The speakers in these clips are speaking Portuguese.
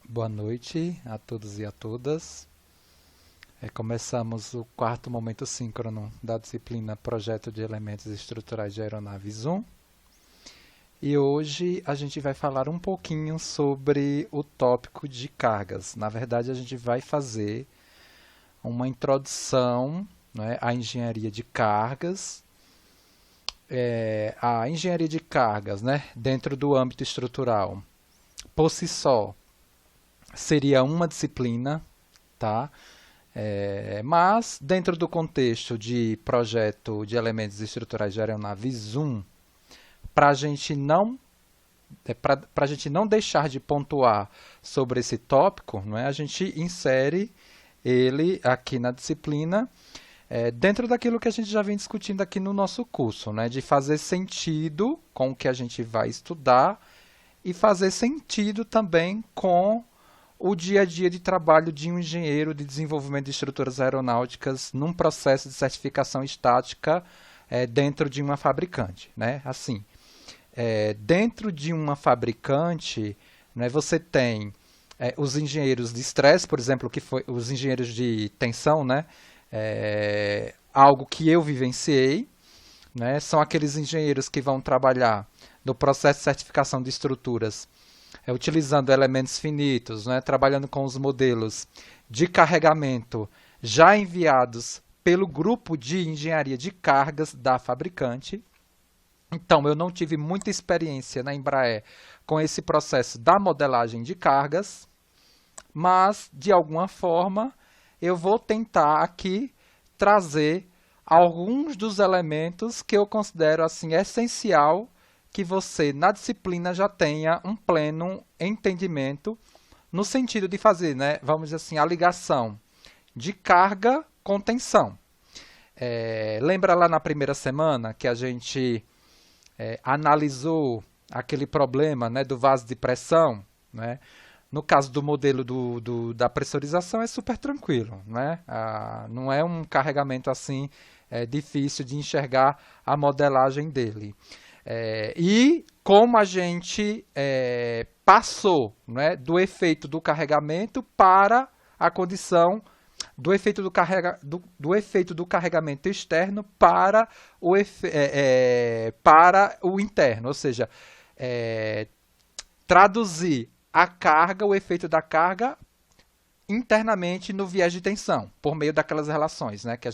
Boa noite a todos e a todas. Começamos o quarto momento síncrono da disciplina Projeto de Elementos Estruturais de Aeronaves 1. E hoje a gente vai falar um pouquinho sobre o tópico de cargas. Na verdade, a gente vai fazer uma introdução, né, à engenharia de cargas. A engenharia de cargas, né, dentro do âmbito estrutural, por si só, seria uma disciplina, tá? Mas, dentro do contexto de projeto de elementos estruturais de aeronaves 1, para a gente não deixar de pontuar sobre esse tópico, não é? A gente insere ele aqui na disciplina, dentro daquilo que a gente já vem discutindo aqui no nosso curso, né? De fazer sentido com o que a gente vai estudar e fazer sentido também com o dia a dia de trabalho de um engenheiro de desenvolvimento de estruturas aeronáuticas num processo de certificação estática dentro de uma fabricante, né? Assim, dentro de uma fabricante, né, você tem os engenheiros de estresse, por exemplo, que foi os engenheiros de tensão, né? Algo que eu vivenciei, né? São aqueles engenheiros que vão trabalhar no processo de certificação de estruturas utilizando elementos finitos, né, trabalhando com os modelos de carregamento já enviados pelo grupo de engenharia de cargas da fabricante. Então, eu não tive muita experiência na Embraer com esse processo da modelagem de cargas, mas, de alguma forma, eu vou tentar aqui trazer alguns dos elementos que eu considero assim essencial que você, na disciplina, já tenha um pleno entendimento no sentido de fazer, né, vamos dizer assim, a ligação de carga com tensão. Lembra lá na primeira semana que a gente analisou aquele problema, né, do vaso de pressão, né? No caso do modelo da pressurização é super tranquilo, né? Não é um carregamento assim difícil de enxergar a modelagem dele. E como a gente passou, né, do efeito do carregamento para a condição do efeito do efeito do carregamento externo para para o interno, ou seja, traduzir a carga, o efeito da carga internamente no viés de tensão, por meio daquelas relações, né, que a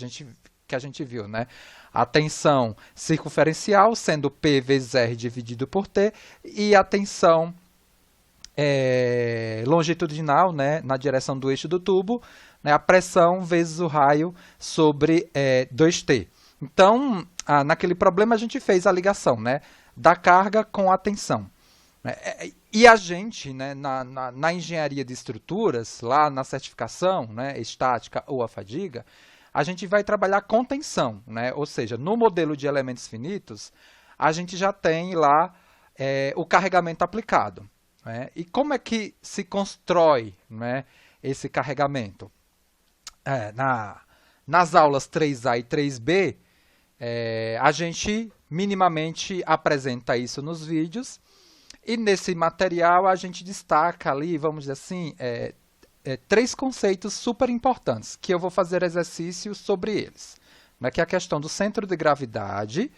gente viu, né? A tensão circunferencial sendo P vezes R dividido por T e a tensão longitudinal, né, na direção do eixo do tubo, né, a pressão vezes o raio sobre 2T. Então, naquele problema a gente fez a ligação, né, da carga com a tensão. E a gente, né, na engenharia de estruturas, lá na certificação, né, estática ou a fadiga, a gente vai trabalhar com tensão, né? Ou seja, no modelo de elementos finitos, a gente já tem lá o carregamento aplicado, né? E como é que se constrói, né, esse carregamento? Nas aulas 3A e 3B, a gente minimamente apresenta isso nos vídeos, e nesse material a gente destaca ali, vamos dizer assim, três conceitos super importantes, que eu vou fazer exercícios sobre eles. Né, que é a questão do centro de gravidade,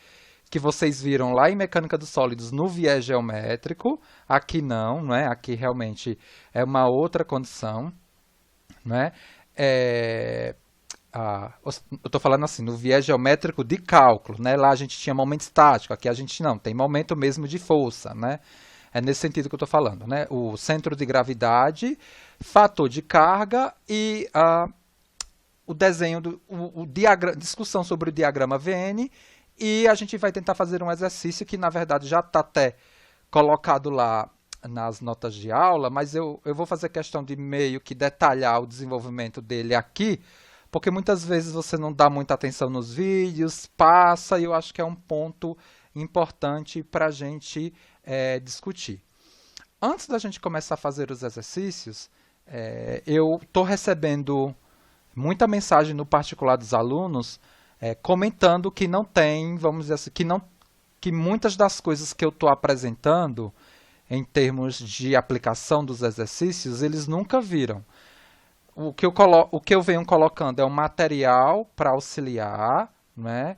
que vocês viram lá em mecânica dos sólidos no viés geométrico, aqui não, né, aqui realmente é uma outra condição. Né, eu estou falando assim, no viés geométrico de cálculo, né, lá a gente tinha momento estático, aqui a gente não, tem momento mesmo de força, né? É nesse sentido que eu estou falando, né? O centro de gravidade, fator de carga e o desenho, discussão sobre o diagrama VN, e a gente vai tentar fazer um exercício que, na verdade, já está até colocado lá nas notas de aula, mas eu vou fazer questão de meio que detalhar o desenvolvimento dele aqui, porque muitas vezes você não dá muita atenção nos vídeos, passa, e eu acho que é um ponto importante para a gente discutir. Antes da gente começar a fazer os exercícios, eu estou recebendo muita mensagem no particular dos alunos comentando que não tem, vamos dizer assim, que muitas das coisas que eu estou apresentando em termos de aplicação dos exercícios, eles nunca viram. O que eu venho colocando é um material para auxiliar, né?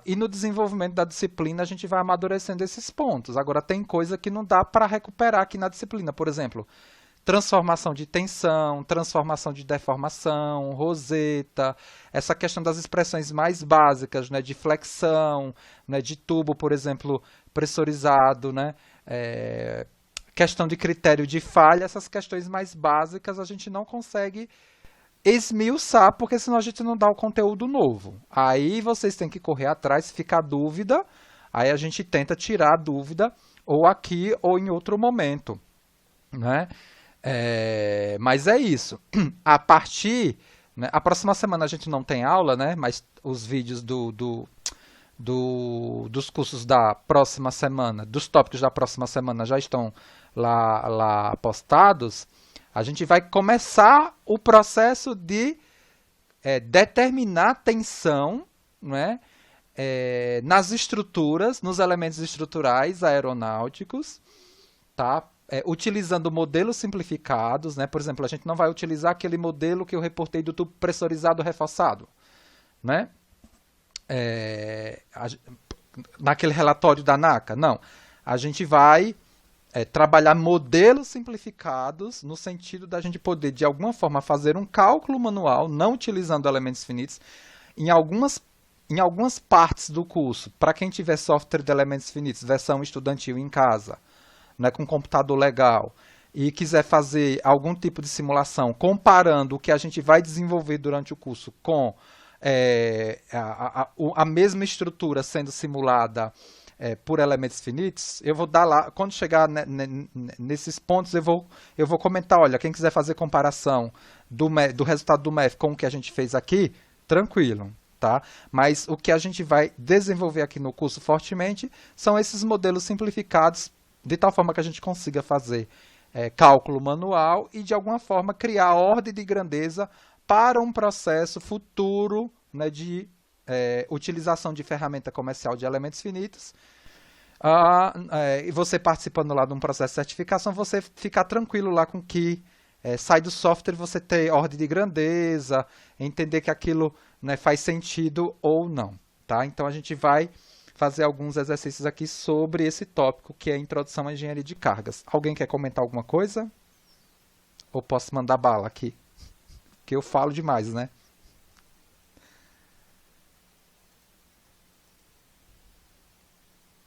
E no desenvolvimento da disciplina a gente vai amadurecendo esses pontos. Agora, tem coisa que não dá para recuperar aqui na disciplina. Por exemplo, transformação de tensão, transformação de deformação, roseta, essa questão das expressões mais básicas, né, de flexão, né, de tubo, por exemplo, pressurizado, né, questão de critério de falha, essas questões mais básicas a gente não consegue esmiuçar, porque senão a gente não dá o conteúdo novo. Aí vocês têm que correr atrás, se ficar dúvida, aí a gente tenta tirar a dúvida, ou aqui ou em outro momento, né? Mas é isso. A partir, né, a próxima semana a gente não tem aula, né? Mas os vídeos dos cursos da próxima semana, dos tópicos da próxima semana já estão lá postados. A gente vai começar o processo de determinar tensão, né, nas estruturas, nos elementos estruturais aeronáuticos, tá? Utilizando modelos simplificados, né? Por exemplo, a gente não vai utilizar aquele modelo que eu reportei do tubo pressurizado reforçado, né? Naquele relatório da NACA. Não. A gente vai trabalhar modelos simplificados no sentido da gente poder, de alguma forma, fazer um cálculo manual, não utilizando elementos finitos, em algumas partes do curso, para quem tiver software de elementos finitos, versão estudantil em casa, né, com computador legal, e quiser fazer algum tipo de simulação, comparando o que a gente vai desenvolver durante o curso com a mesma estrutura sendo simulada por elementos finitos, eu vou dar lá, quando chegar nesses pontos, eu vou comentar, olha, quem quiser fazer comparação do resultado do MEF com o que a gente fez aqui, tranquilo, tá? Mas o que a gente vai desenvolver aqui no curso fortemente são esses modelos simplificados, de tal forma que a gente consiga fazer cálculo manual e, de alguma forma, criar ordem de grandeza para um processo futuro, né, de utilização de ferramenta comercial de elementos finitos. E você participando lá de um processo de certificação, você ficar tranquilo lá com que sai do software, você ter ordem de grandeza, entender que aquilo, né, faz sentido ou não. Tá? Então a gente vai fazer alguns exercícios aqui sobre esse tópico, que é a introdução à engenharia de cargas. Alguém quer comentar alguma coisa? Ou posso mandar bala aqui? Que eu falo demais, né?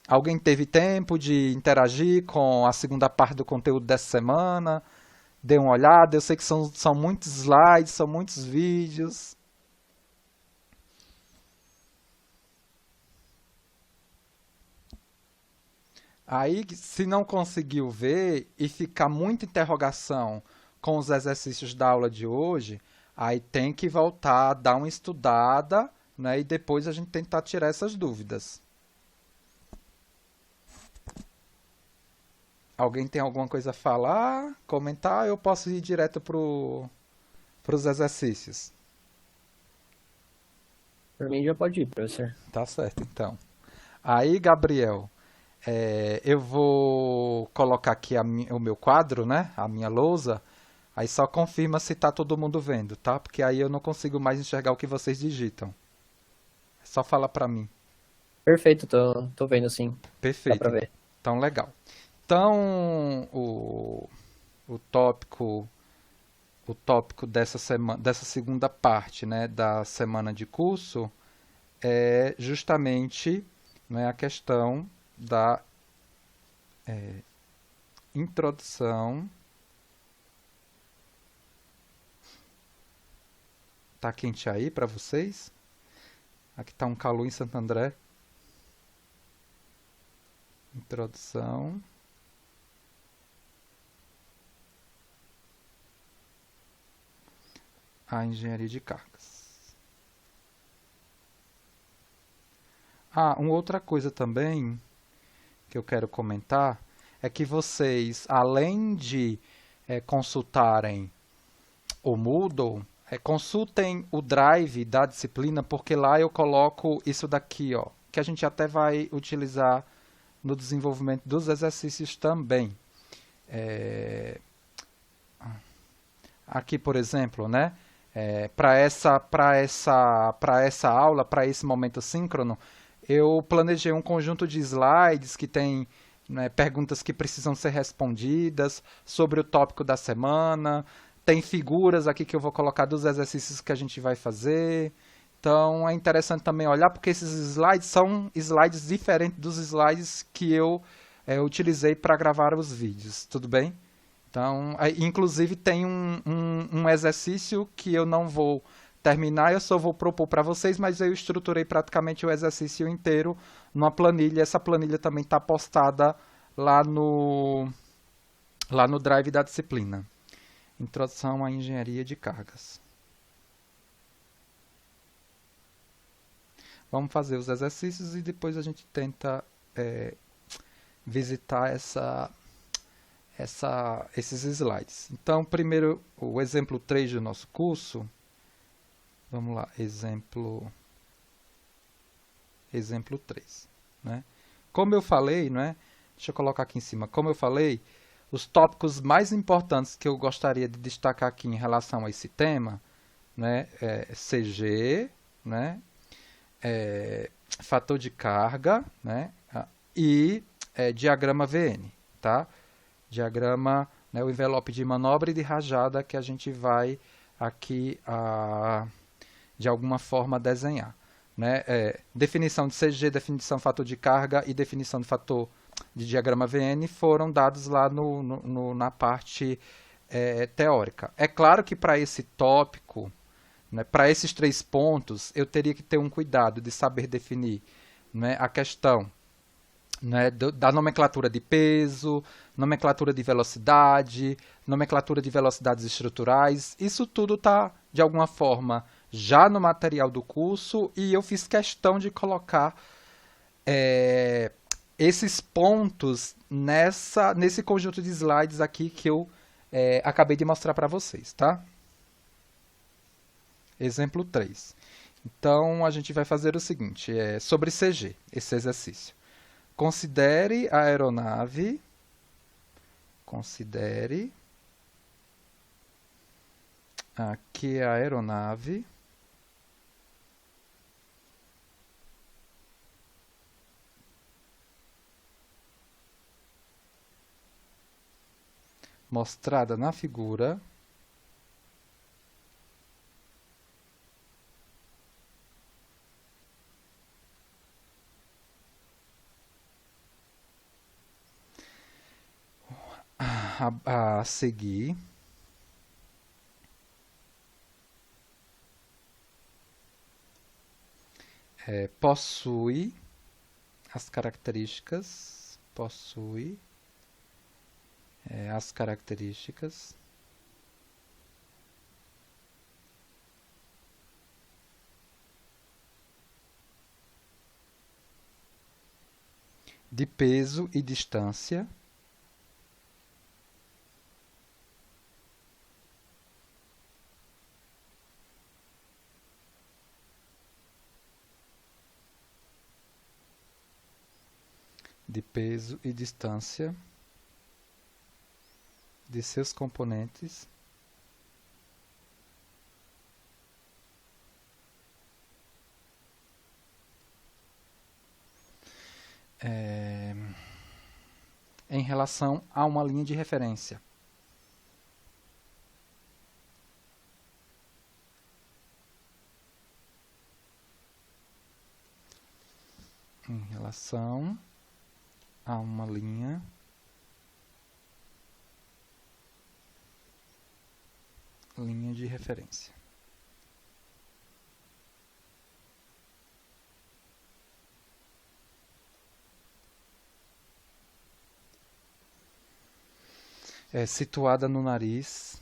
Alguém teve tempo de interagir com a segunda parte do conteúdo dessa semana? Dê uma olhada. Eu sei que são muitos slides, são muitos vídeos. Aí, se não conseguiu ver e ficar muita interrogação com os exercícios da aula de hoje, aí tem que voltar, dar uma estudada, né, e depois a gente tentar tirar essas dúvidas. Alguém tem alguma coisa a falar, comentar? Eu posso ir direto para os exercícios. Por mim já pode ir, professor. Tá certo, então. Aí, Gabriel, eu vou colocar aqui o meu quadro, né? A minha lousa. Aí só confirma se tá todo mundo vendo, tá? Porque aí eu não consigo mais enxergar o que vocês digitam. É só falar para mim. Perfeito, tô vendo sim. Dá Perfeito. pra ver. Então, legal. Então, o tópico, o tópico dessa semana, dessa segunda parte, né, da semana de curso é justamente, né, a questão da introdução. Tá quente aí para vocês? Aqui tá um calor em Santo André. Introdução à engenharia de cargas. Uma outra coisa também que eu quero comentar é que vocês, além de consultarem o Moodle, consultem o Drive da disciplina, porque lá eu coloco isso daqui, ó, que a gente até vai utilizar no desenvolvimento dos exercícios também. É, aqui, por exemplo, né, para essa aula, para esse momento síncrono, eu planejei um conjunto de slides que tem, né, perguntas que precisam ser respondidas sobre o tópico da semana, tem figuras aqui que eu vou colocar dos exercícios que a gente vai fazer. Então é interessante também olhar, porque esses slides são slides diferentes dos slides que eu utilizei para gravar os vídeos, tudo bem? Então, inclusive tem um exercício que eu não vou terminar, eu só vou propor para vocês, mas eu estruturei praticamente o exercício inteiro numa planilha. Essa planilha também está postada lá no Drive da disciplina. Introdução à engenharia de cargas. Vamos fazer os exercícios e depois a gente tenta visitar esses slides. Então, primeiro, o exemplo 3 do nosso curso. Vamos lá, exemplo 3. Né? Como eu falei, né? Deixa eu colocar aqui em cima. Como eu falei, os tópicos mais importantes que eu gostaria de destacar aqui em relação a esse tema, né, CG, né, fator de carga, né, e diagrama VN, tá? Diagrama, né, o envelope de manobra e de rajada que a gente vai aqui de alguma forma desenhar. Né? Definição de CG, definição de fator de carga e definição de fator de diagrama VN foram dados lá na parte teórica. É claro que para esse tópico, né, para esses 3 pontos, eu teria que ter um cuidado de saber definir, né, a questão, né, da nomenclatura de peso, nomenclatura de velocidade, nomenclatura de velocidades estruturais. Isso tudo está, de alguma forma, já no material do curso e eu fiz questão de colocar esses pontos nesse conjunto de slides aqui que eu acabei de mostrar para vocês, tá? Exemplo 3. Então, a gente vai fazer o seguinte, sobre CG, esse exercício. Considere a aeronave, aqui é a aeronave, mostrada na figura, a seguir, possui as características, de peso e distância, de seus componentes, em relação a uma linha de referência. Em relação a uma linha de referência. Situada no nariz,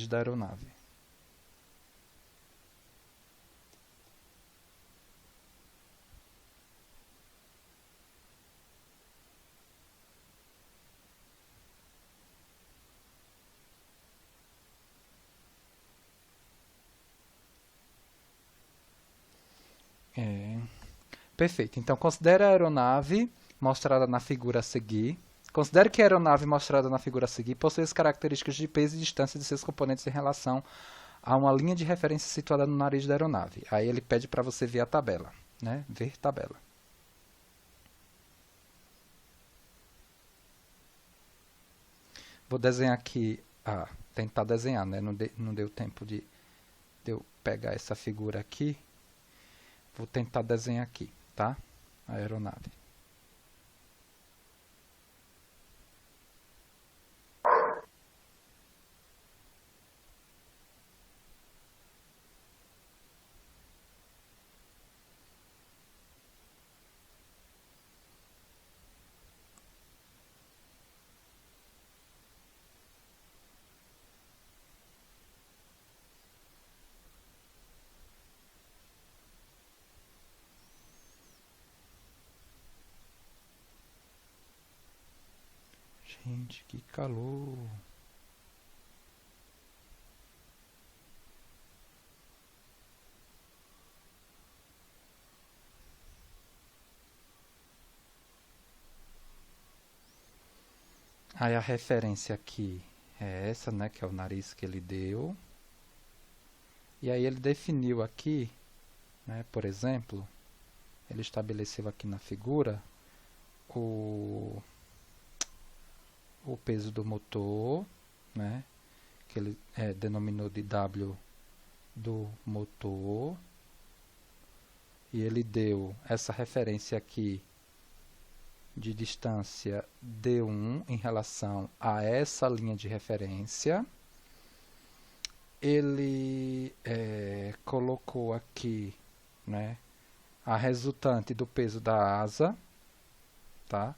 da aeronave. Perfeito. Então, considere a aeronave mostrada na figura a seguir. Considere que a aeronave mostrada na figura a seguir possui as características de peso e distância de seus componentes em relação a uma linha de referência situada no nariz da aeronave. Aí ele pede para você ver a tabela, né? Ver tabela. Vou desenhar aqui, tentar desenhar, né? Não deu tempo de eu pegar essa figura aqui. Vou tentar desenhar aqui, tá? A aeronave. Gente, que calor! Aí a referência aqui é essa, né, que é o nariz que ele deu. E aí ele definiu aqui, né, por exemplo, ele estabeleceu aqui na figura o peso do motor, né, que ele denominou de W do motor. E ele deu essa referência aqui de distância D1 em relação a essa linha de referência. Ele colocou aqui, né, a resultante do peso da asa, tá?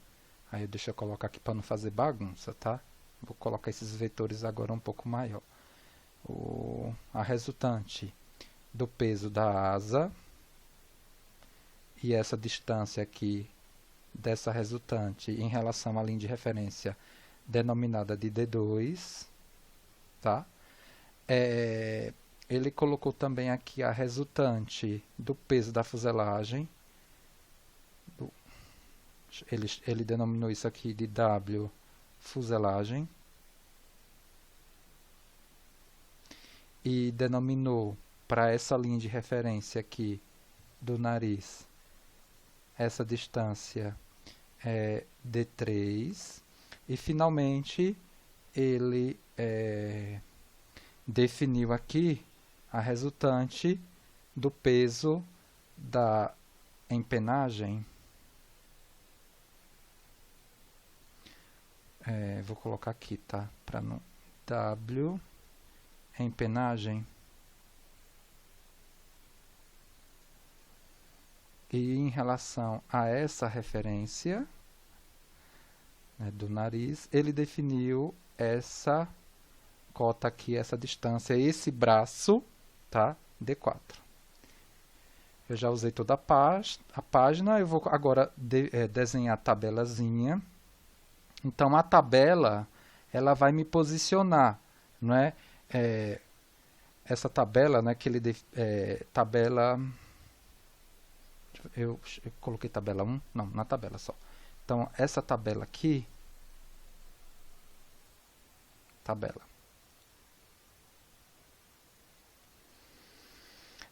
Aí deixa eu colocar aqui para não fazer bagunça, tá? Vou colocar esses vetores agora um pouco maior. A resultante do peso da asa e essa distância aqui dessa resultante em relação à linha de referência denominada de D2, tá? Ele colocou também aqui a resultante do peso da fuselagem. Ele denominou isso aqui de W fuselagem. E denominou para essa linha de referência aqui do nariz, essa distância é D3. E finalmente ele definiu aqui a resultante do peso da empenagem. Vou colocar aqui, tá? Para não W empenagem. E em relação a essa referência, né, do nariz, ele definiu essa cota aqui, essa distância, esse braço, tá? D4. Eu já usei toda a página, eu vou agora desenhar a tabelazinha. Então, a tabela, ela vai me posicionar, não é? Essa tabela, né, que ele tabela... Eu coloquei tabela 1, não, na tabela só. Então, essa tabela aqui, tabela.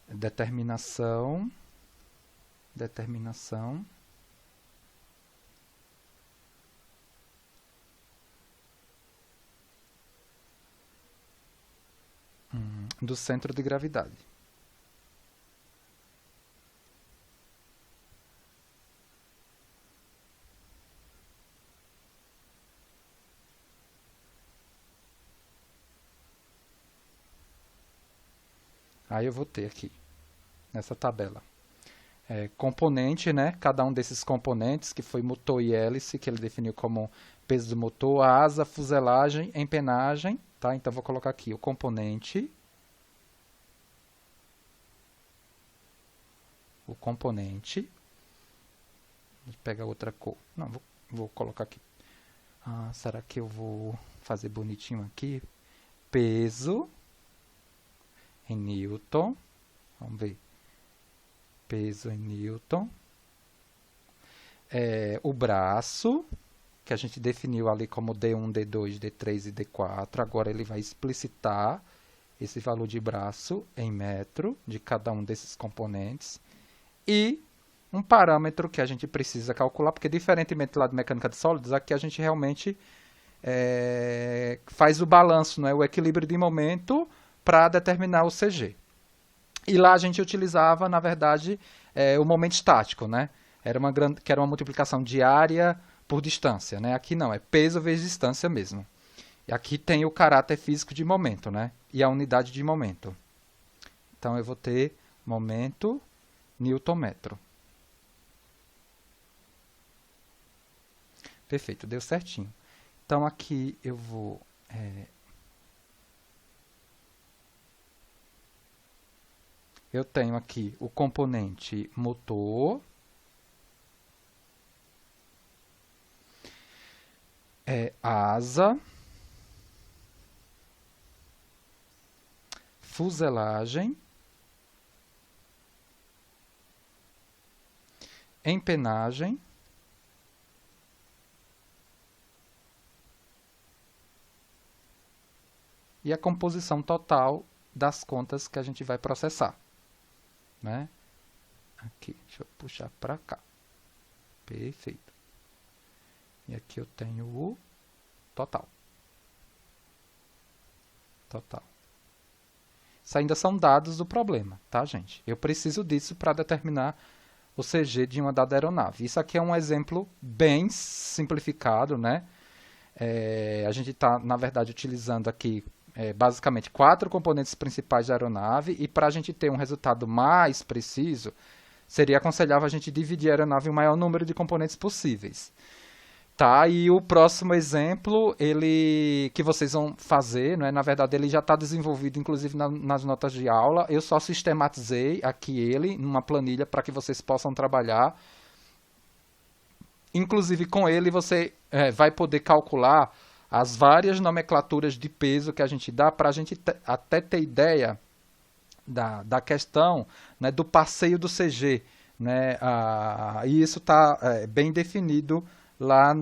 Determinação. Do centro de gravidade. Aí eu vou ter aqui, nessa tabela, componente, né? Cada um desses componentes, que foi motor e hélice, que ele definiu como peso do motor, asa, fuselagem, empenagem, tá? Então, vou colocar aqui o componente, vou pegar outra cor, não, vou colocar aqui, será que eu vou fazer bonitinho aqui? Peso em Newton, vamos ver, peso em Newton, o braço, que a gente definiu ali como D1, D2, D3 e D4. Agora ele vai explicitar esse valor de braço em metro de cada um desses componentes. E um parâmetro que a gente precisa calcular, porque diferentemente lá de mecânica de sólidos, aqui a gente realmente faz o balanço, né, o equilíbrio de momento para determinar o CG. E lá a gente utilizava, na verdade, o momento estático, né? Que era uma multiplicação de área por distância, né? Aqui não, é peso vezes distância mesmo. E aqui tem o caráter físico de momento, né? E a unidade de momento. Então eu vou ter momento newton-metro. Perfeito, deu certinho. Então aqui eu vou eu tenho aqui o componente motor, asa, fuselagem, empenagem, e a composição total das contas que a gente vai processar, né? Aqui, deixa eu puxar para cá. Perfeito. E aqui eu tenho o total. Total. Isso ainda são dados do problema, tá, gente? Eu preciso disso para determinar o CG de uma dada aeronave. Isso aqui é um exemplo bem simplificado, né? A gente está, na verdade, utilizando aqui basicamente 4 componentes principais da aeronave, e para a gente ter um resultado mais preciso, seria aconselhável a gente dividir a aeronave em o maior número de componentes possíveis. Tá, e o próximo exemplo, que vocês vão fazer, né, na verdade ele já está desenvolvido, inclusive nas notas de aula. Eu só sistematizei aqui ele numa planilha para que vocês possam trabalhar. Inclusive com ele você vai poder calcular as várias nomenclaturas de peso que a gente dá, para a gente até ter ideia da questão, né, do passeio do CG. Né, e isso está bem definido lá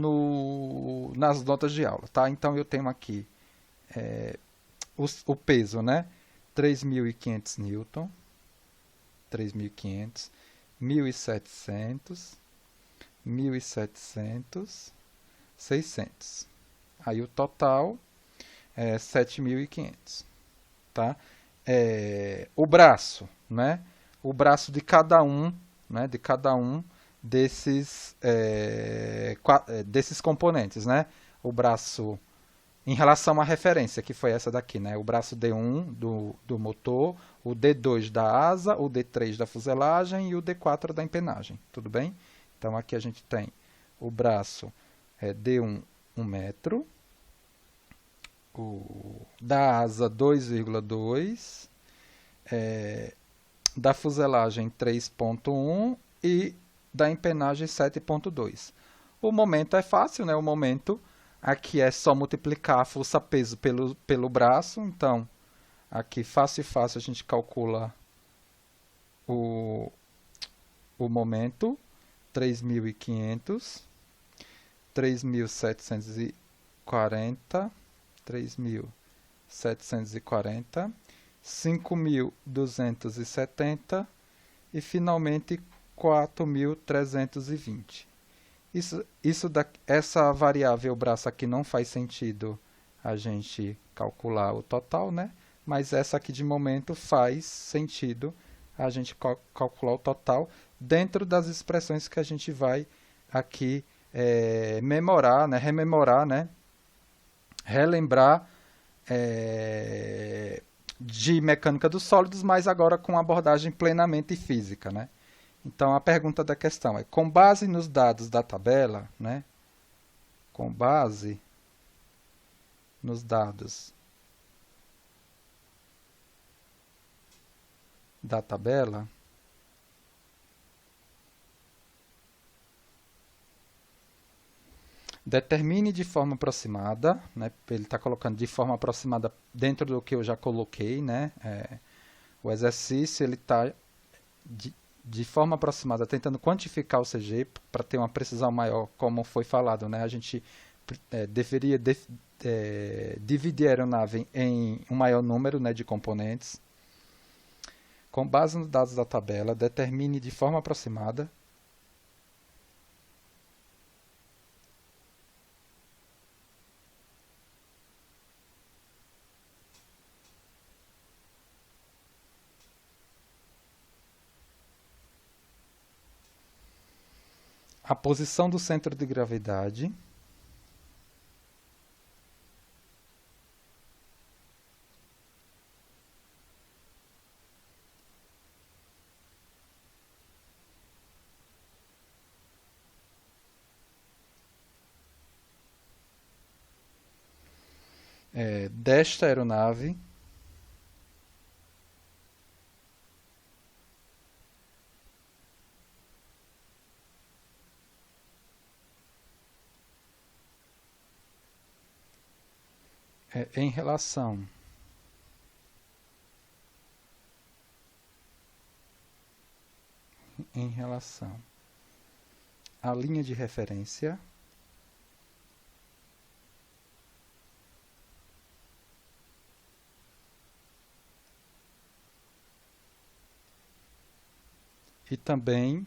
nas notas de aula. Tá? Então eu tenho aqui o peso, né? 3.500 newton, 3.500, 1.700, 1.700, 600. Aí o total é 7.500. Tá? O braço, né? O braço de cada um, né? De cada um desses componentes, né? O braço em relação à referência, que foi essa daqui, né? O braço D1 do motor, o D2 da asa, o D3 da fuselagem e o D4 da empenagem, tudo bem? Então aqui a gente tem o braço D1, 1 metro, da asa 2,2, da fuselagem 3,1 e da empenagem 7,2. O momento é fácil, né? O momento aqui é só multiplicar a força-peso pelo braço. Então, aqui fácil e fácil a gente calcula o momento. 3.500, 3.740, 3.740, 5.270 e, finalmente, 4.320. Essa variável braço aqui não faz sentido a gente calcular o total, né? Mas essa aqui de momento faz sentido a gente calcular o total dentro das expressões que a gente vai aqui rememorar, né? Relembrar de mecânica dos sólidos, mas agora com abordagem plenamente física, né? Então, a pergunta da questão é, com base nos dados da tabela, né? Com base nos dados da tabela, determine de forma aproximada, né? Ele está colocando de forma aproximada dentro do que eu já coloquei, né? O exercício ele está de forma aproximada, tentando quantificar o CG para ter uma precisão maior, como foi falado, né? A gente deveria dividir a aeronave em um maior número, né, de componentes. Com base nos dados da tabela, determine de forma aproximada a posição do centro de gravidade desta aeronave em relação à linha de referência e também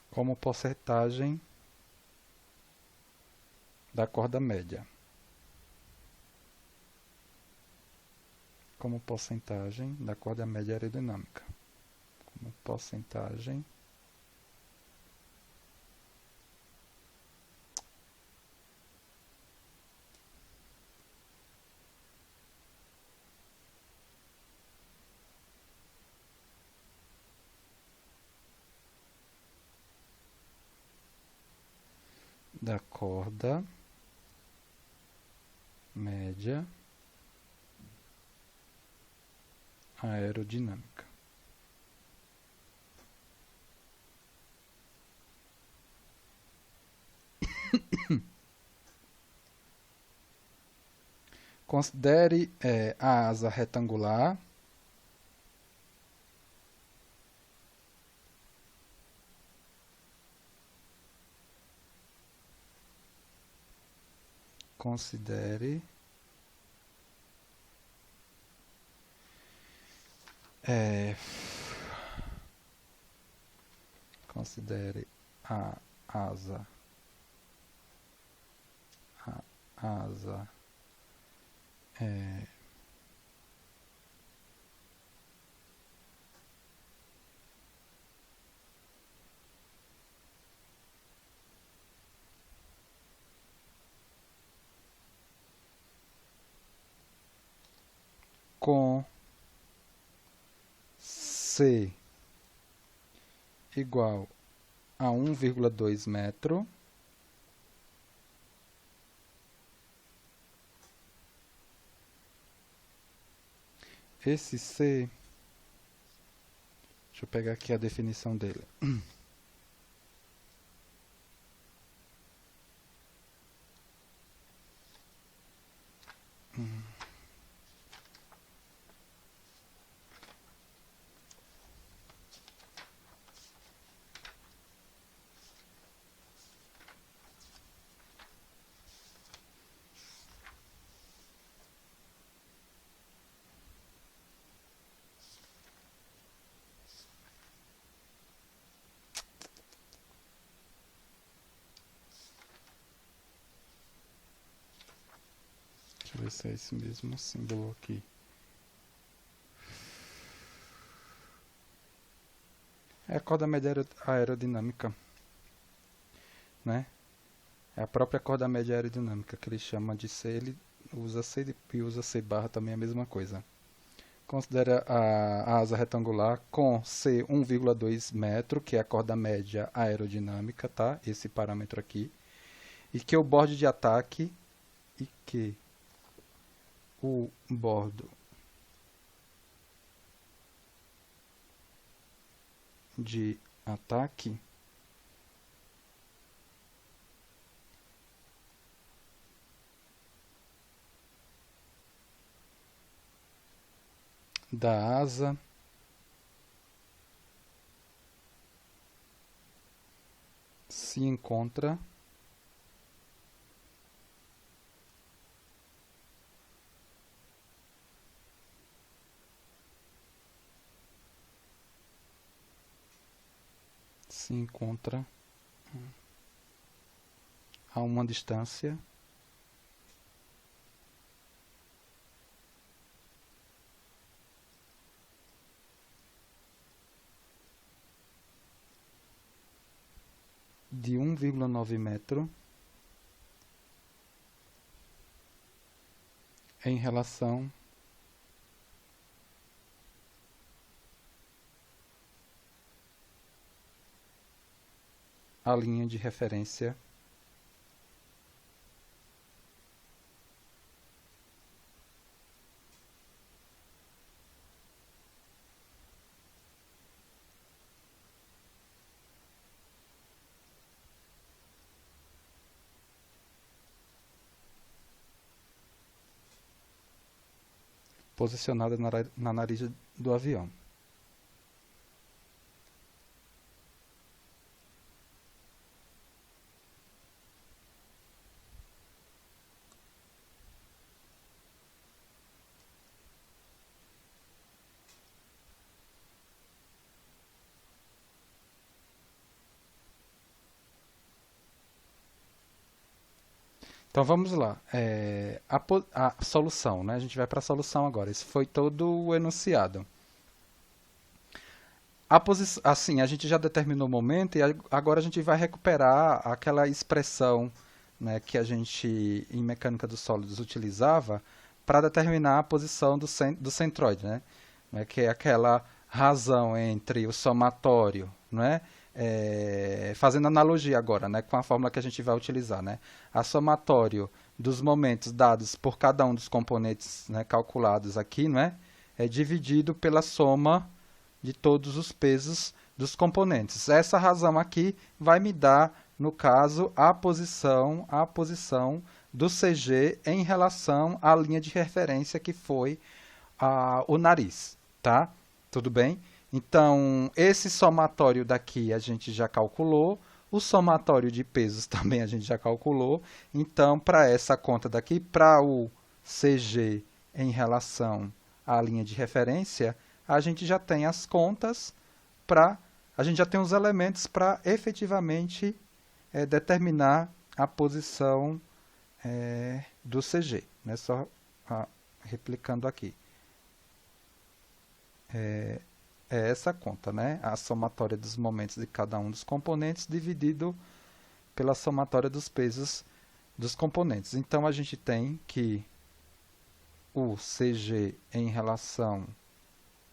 como porcentagem da corda média. Como porcentagem da corda média aerodinâmica. Como porcentagem da corda média aerodinâmica. Considere a asa retangular considere considere a asa com C igual a 1,2 metro, esse C, deixa eu pegar aqui a definição dele. Deixa eu ver se é esse mesmo símbolo aqui. É a corda média aerodinâmica, né? É a própria corda média aerodinâmica que ele chama de C, ele usa C e usa C barra também a mesma coisa. Considera a asa retangular com C 1,2 metro, que é a corda média aerodinâmica, tá? Esse parâmetro aqui. E que o bordo de ataque da asa se encontra a uma distância de 1,9 metro em relação à linha de referência posicionada na nariz do avião. Então vamos lá. A solução, né? A gente vai para a solução agora. Esse foi todo o enunciado. Assim, a gente já determinou o momento e agora a gente vai recuperar aquela expressão, né, que a gente, em mecânica dos sólidos, utilizava para determinar a posição do centroide, né? Que é aquela razão entre o somatório, né? Fazendo analogia agora, né, com a fórmula que a gente vai utilizar, né? A somatório dos momentos dados por cada um dos componentes, né, calculados aqui, né, é dividido pela soma de todos os pesos dos componentes. Essa razão aqui vai me dar, no caso, a posição do CG em relação à linha de referência que foi o nariz, tá? Tudo bem? Então, esse somatório daqui a gente já calculou, o somatório de pesos também a gente já calculou. Então, para essa conta daqui, para o CG em relação à linha de referência, a gente já tem as contas a gente já tem os elementos para efetivamente determinar a posição do CG, né? Só replicando aqui. É essa conta, né? A somatória dos momentos de cada um dos componentes dividido pela somatória dos pesos dos componentes. Então, a gente tem que o CG em relação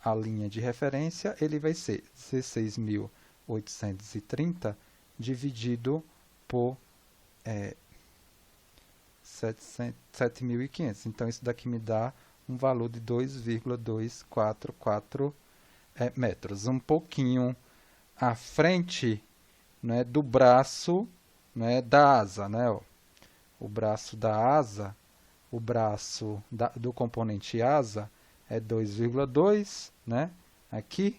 à linha de referência, ele vai ser 16.830 dividido por 7.500. Então, isso daqui me dá um valor de 2,244 metros, um pouquinho à frente, né, do braço, né, da asa, né, ó. O braço da asa, o braço do componente asa é 2,2, né, aqui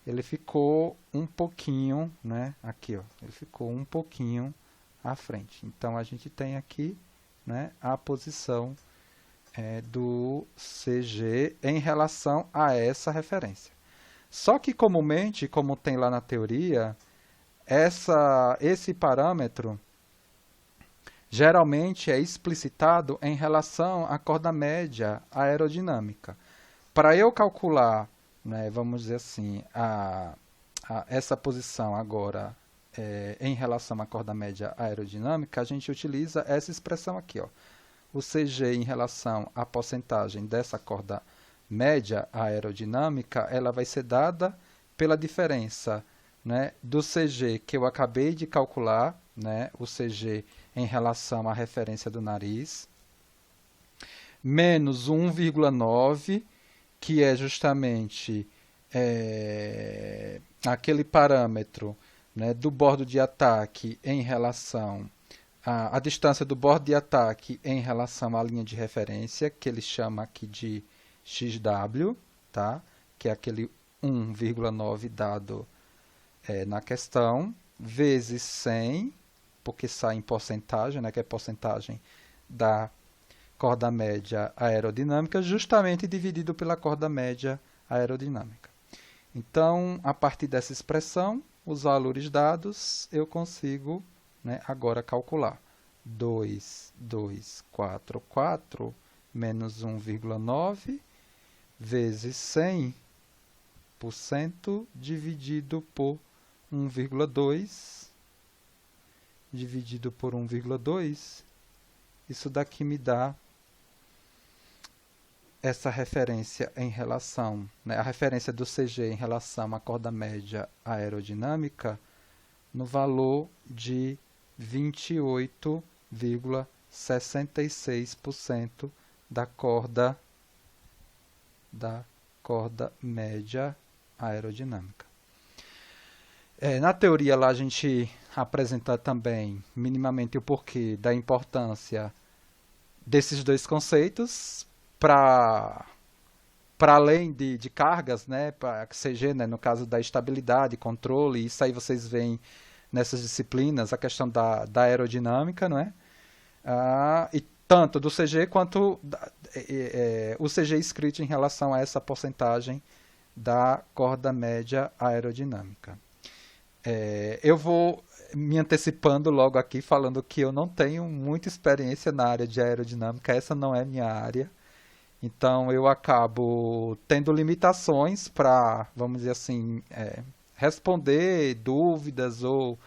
ele ficou um pouquinho, né, aqui, ó, ele ficou um pouquinho à frente. Então, a gente tem aqui, né, a posição do CG em relação a essa referência. Só que comumente, como tem lá na teoria, esse parâmetro geralmente é explicitado em relação à corda média aerodinâmica. Para eu calcular, né, vamos dizer assim, essa posição agora em relação à corda média aerodinâmica, a gente utiliza essa expressão aqui, ó. O CG em relação à porcentagem dessa corda média aerodinâmica, ela vai ser dada pela diferença, né, do CG que eu acabei de calcular, né, o CG em relação à referência do nariz, menos 1,9, que é justamente aquele parâmetro, né, do bordo de ataque em relação à distância do bordo de ataque em relação à linha de referência, que ele chama aqui de XW, tá? Que é aquele 1,9 dado na questão, vezes 100, porque sai em porcentagem, né? Que é porcentagem da corda média aerodinâmica, justamente dividido pela corda média aerodinâmica. Então, a partir dessa expressão, os valores dados, eu consigo, né, agora calcular. 2,244 menos 1,9 vezes 100% dividido por 1,2 dividido por 1,2. Isso daqui me dá essa referência em relação, né, a referência do CG em relação à corda média aerodinâmica no valor de 28,66% da corda média aerodinâmica. Na teoria lá a gente apresenta também minimamente o porquê da importância desses dois conceitos para além de cargas, né, para CG, né, no caso da estabilidade, controle, isso aí vocês veem nessas disciplinas, a questão da aerodinâmica, não é? E tanto do CG quanto o CG escrito em relação a essa porcentagem da corda média aerodinâmica. Eu vou me antecipando logo aqui, falando que eu não tenho muita experiência na área de aerodinâmica, essa não é minha área. Então, eu acabo tendo limitações para, vamos dizer assim, responder dúvidas ou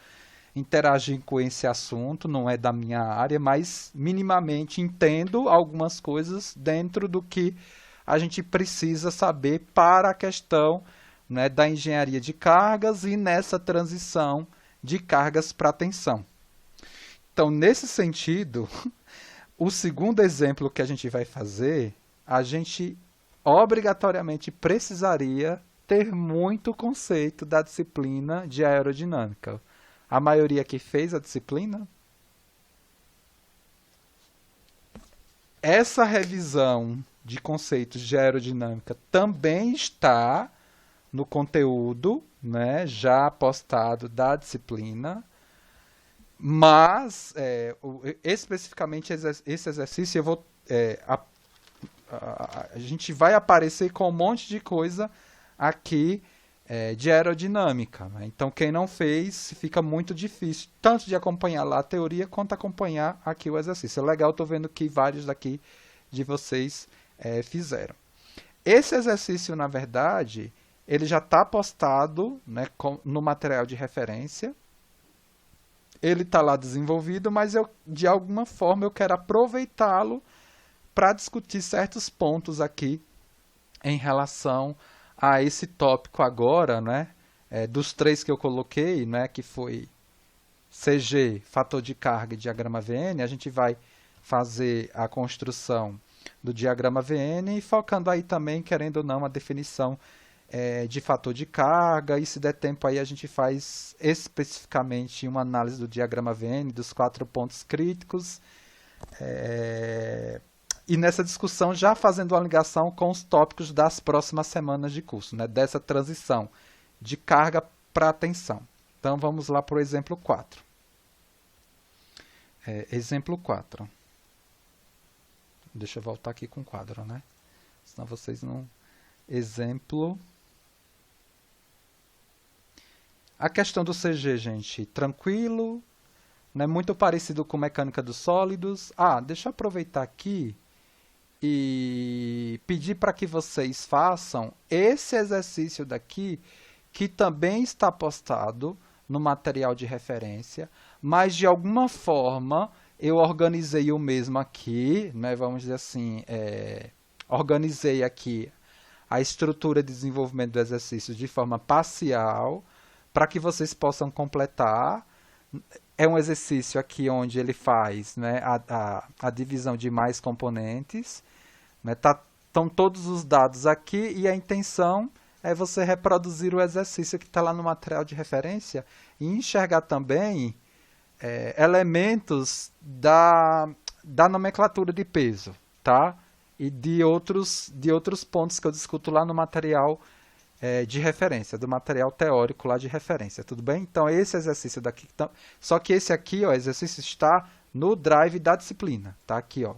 interagir com esse assunto, não é da minha área, mas minimamente entendo algumas coisas dentro do que a gente precisa saber para a questão, né, da engenharia de cargas e nessa transição de cargas para tensão. Então, nesse sentido, o segundo exemplo que a gente vai fazer, a gente obrigatoriamente precisaria ter muito conceito da disciplina de aerodinâmica. A maioria que fez a disciplina? Essa revisão de conceitos de aerodinâmica também está no conteúdo, né, já postado da disciplina, mas especificamente esse exercício eu vou a gente vai aparecer com um monte de coisa aqui de aerodinâmica, né? Então, quem não fez, fica muito difícil, tanto de acompanhar lá a teoria, quanto acompanhar aqui o exercício. É legal, estou vendo que vários daqui de vocês fizeram. Esse exercício, na verdade, ele já está postado, né, no material de referência. Ele está lá desenvolvido, mas de alguma forma eu quero aproveitá-lo para discutir certos pontos aqui em relação a esse tópico agora, né, dos três que eu coloquei, né, que foi CG, fator de carga e diagrama VN. A gente vai fazer a construção do diagrama VN e focando aí também, querendo ou não, a definição de fator de carga, e se der tempo aí a gente faz especificamente uma análise do diagrama VN, dos 4 pontos críticos, e nessa discussão já fazendo uma ligação com os tópicos das próximas semanas de curso, né, dessa transição de carga para tensão. Então vamos lá para o exemplo 4. Exemplo 4. Deixa eu voltar aqui com o quadro, né? Senão vocês não... Exemplo. A questão do CG, gente, tranquilo, né? Muito parecido com mecânica dos sólidos. Deixa eu aproveitar aqui e pedir para que vocês façam esse exercício daqui, que também está postado no material de referência, mas de alguma forma eu organizei o mesmo aqui, né? Vamos dizer assim, organizei aqui a estrutura de desenvolvimento do exercício de forma parcial, para que vocês possam completar. É um exercício aqui onde ele faz, né, a divisão de mais componentes. Né, estão todos os dados aqui e a intenção é você reproduzir o exercício que está lá no material de referência e enxergar também elementos da nomenclatura de peso, tá? e de outros pontos que eu discuto lá no material de referência, do material teórico lá de referência, tudo bem? Então, esse exercício daqui, só que esse aqui, ó, exercício está no drive da disciplina, tá aqui, ó,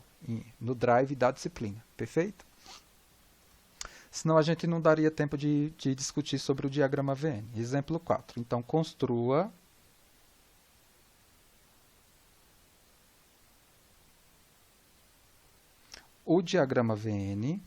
no drive da disciplina, perfeito? Senão a gente não daria tempo de discutir sobre o diagrama VN. Exemplo 4. Então, construa o diagrama VN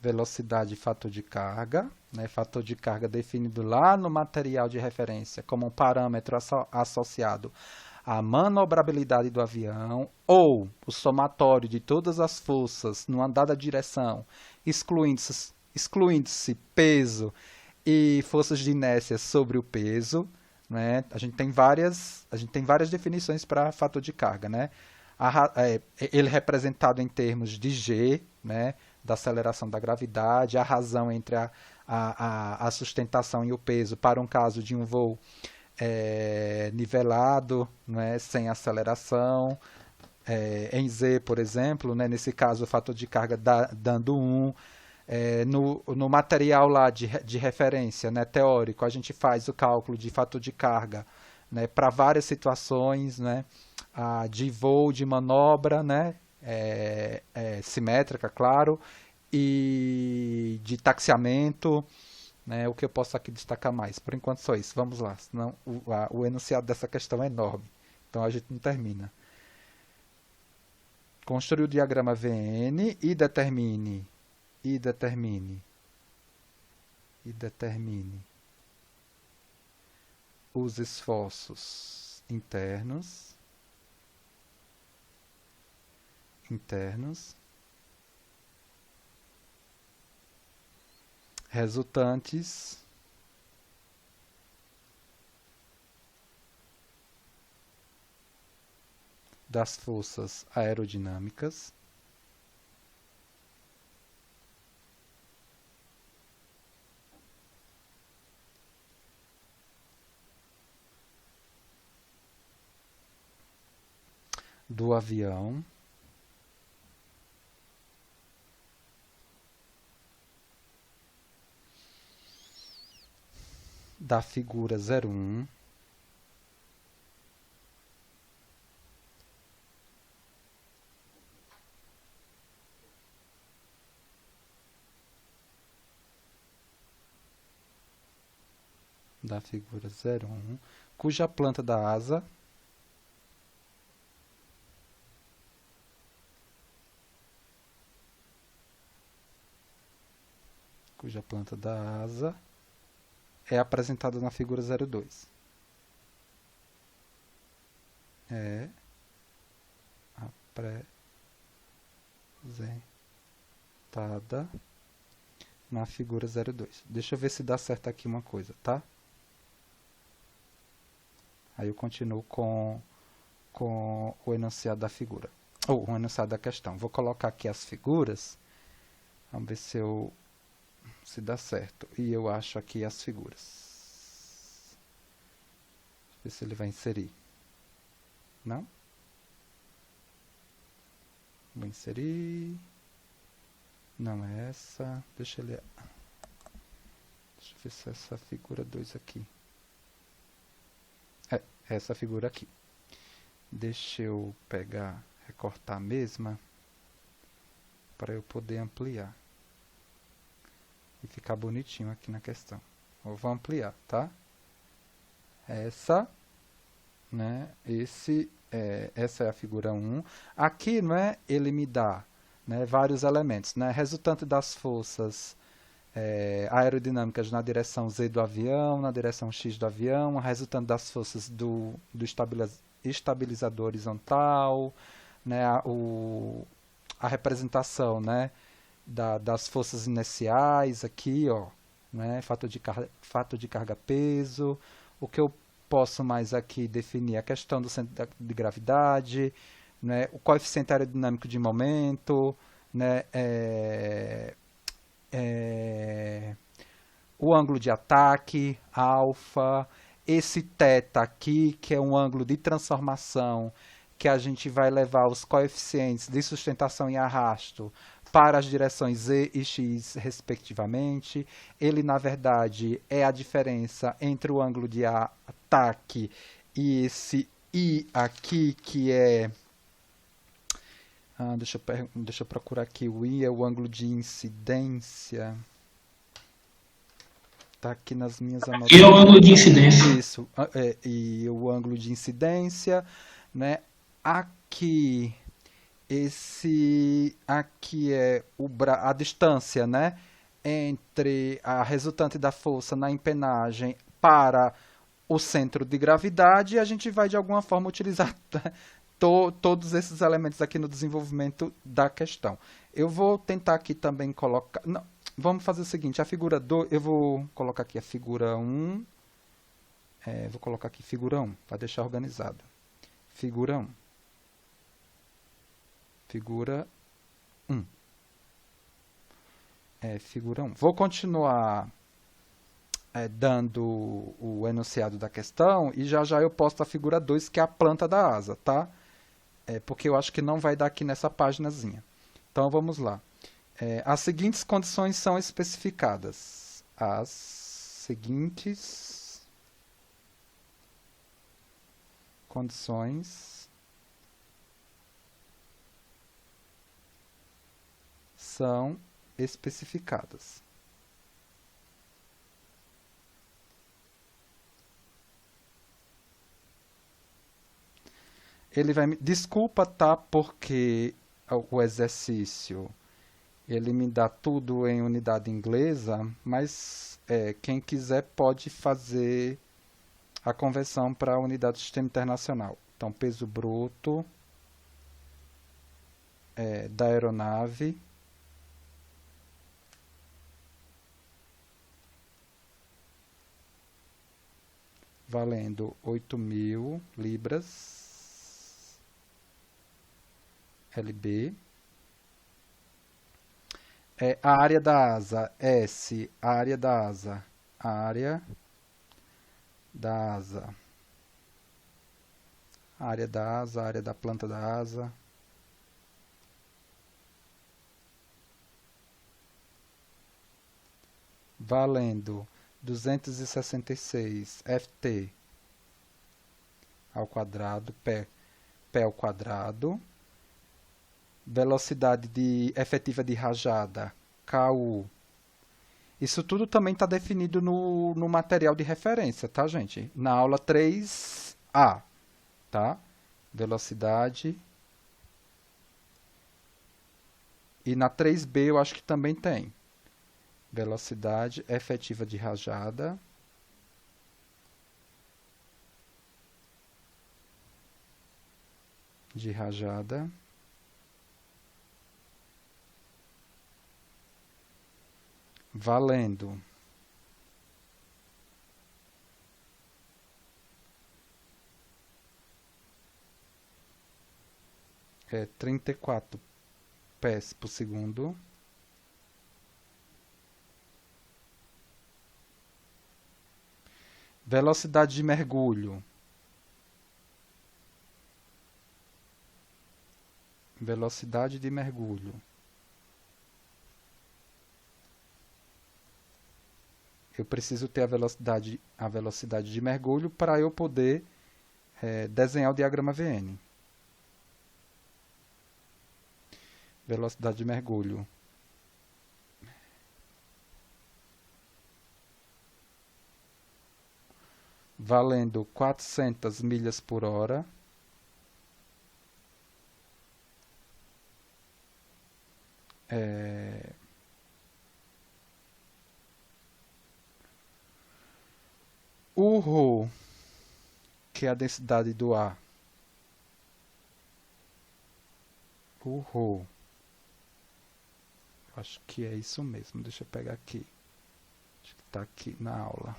velocidade e fator de carga, né? Fator de carga definido lá no material de referência como um parâmetro associado à manobrabilidade do avião ou o somatório de todas as forças numa dada direção, excluindo-se peso e forças de inércia sobre o peso, né? A gente tem várias definições para fator de carga, né? Ele representado em termos de G, né? Da aceleração da gravidade, a razão entre a sustentação e o peso para um caso de um voo nivelado, né, sem aceleração, em Z, por exemplo, né, nesse caso o fator de carga dando 1. No material lá de referência, né, teórico, a gente faz o cálculo de fator de carga, né, para várias situações, né, de voo, de manobra, né, simétrica, claro, e de taxiamento, né, o que eu posso aqui destacar mais. Por enquanto só isso, vamos lá, senão o enunciado dessa questão é enorme, então a gente não termina. Construir o diagrama VN e determine os esforços internos resultantes das forças aerodinâmicas do avião da figura 01 cuja planta da asa é apresentada na figura 02. É apresentada na figura 02. Deixa eu ver se dá certo aqui uma coisa, tá? Aí eu continuo com o enunciado da figura, ou o enunciado da questão. Vou colocar aqui as figuras, vamos ver se dá certo. E eu acho aqui as figuras. Deixa eu ver se ele vai inserir. Não? Vou inserir. Não é essa. Deixa eu ver se é essa figura 2 aqui. É essa figura aqui. Deixa eu pegar, recortar a mesma, para eu poder ampliar. E ficar bonitinho aqui na questão. Eu vou ampliar, tá? Essa, né? Essa é a figura 1. Aqui, não é? Ele me dá, né, vários elementos, né? Resultante das forças aerodinâmicas na direção Z do avião, na direção X do avião, resultante das forças do estabilizador horizontal, né? A representação, né, das forças inerciais aqui, ó, né? Fator de carga peso. O que eu posso mais aqui definir? A questão do centro de gravidade, né? O coeficiente aerodinâmico de momento, né? O ângulo de ataque, alfa, esse θ aqui, que é um ângulo de transformação, que a gente vai levar os coeficientes de sustentação e arrasto para as direções z e x, respectivamente. Ele, na verdade, é a diferença entre o ângulo de ataque e esse I aqui, que é... deixa eu procurar aqui. O I é o ângulo de incidência. Está aqui nas minhas anotações. E é o ângulo de incidência. Isso, e o ângulo de incidência, né? Aqui, aqui é a distância, né? Entre a resultante da força na empenagem para o centro de gravidade, e a gente vai de alguma forma utilizar todos esses elementos aqui no desenvolvimento da questão. Eu vou tentar aqui também colocar... Não, vamos fazer o seguinte, a figura 2, eu vou colocar aqui a figura 1, vou colocar aqui figura 1, para deixar organizado. Figura 1. Figura 1. Figura 1. Vou continuar dando o enunciado da questão e já já eu posto a figura 2, que é a planta da asa, tá? Porque eu acho que não vai dar aqui nessa paginazinha. Então vamos lá. As seguintes condições são especificadas. As seguintes condições são especificadas. Ele vai me... Desculpa, tá? Porque o exercício... ele me dá tudo em unidade inglesa, mas quem quiser pode fazer a conversão para a unidade do sistema internacional. Então, peso bruto da aeronave valendo 8.000 libras LB. A área da asa, S, a área da asa, a área da asa, a área da asa, a área da planta da asa, valendo 266 ft ao quadrado, pé ao quadrado, velocidade efetiva de rajada, KU. Isso tudo também está definido no material de referência, tá, gente? Na aula 3A, tá? Velocidade. E na 3B eu acho que também tem. Velocidade efetiva de rajada. Valendo 34 pés por segundo. Velocidade de mergulho. Velocidade de mergulho. Eu preciso ter a velocidade de mergulho para eu poder desenhar o diagrama VN. Velocidade de mergulho. Valendo 400 milhas por hora. O ρ, que é a densidade do ar. O ρ. Acho que é isso mesmo. Deixa eu pegar aqui. Acho que está aqui na aula.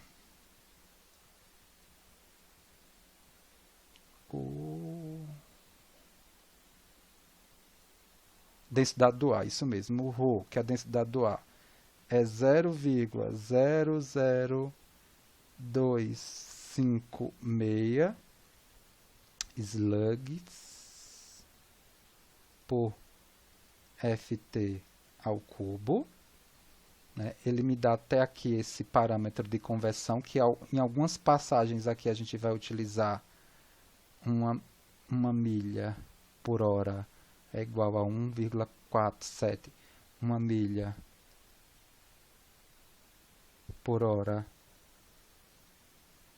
Densidade do ar, isso mesmo. O ρ, que é a densidade do ar, é 0,0027 0,56 slugs por ft ao cubo, né? Ele me dá até aqui esse parâmetro de conversão, que em algumas passagens aqui a gente vai utilizar uma milha por hora é igual a 1,47. Uma milha por hora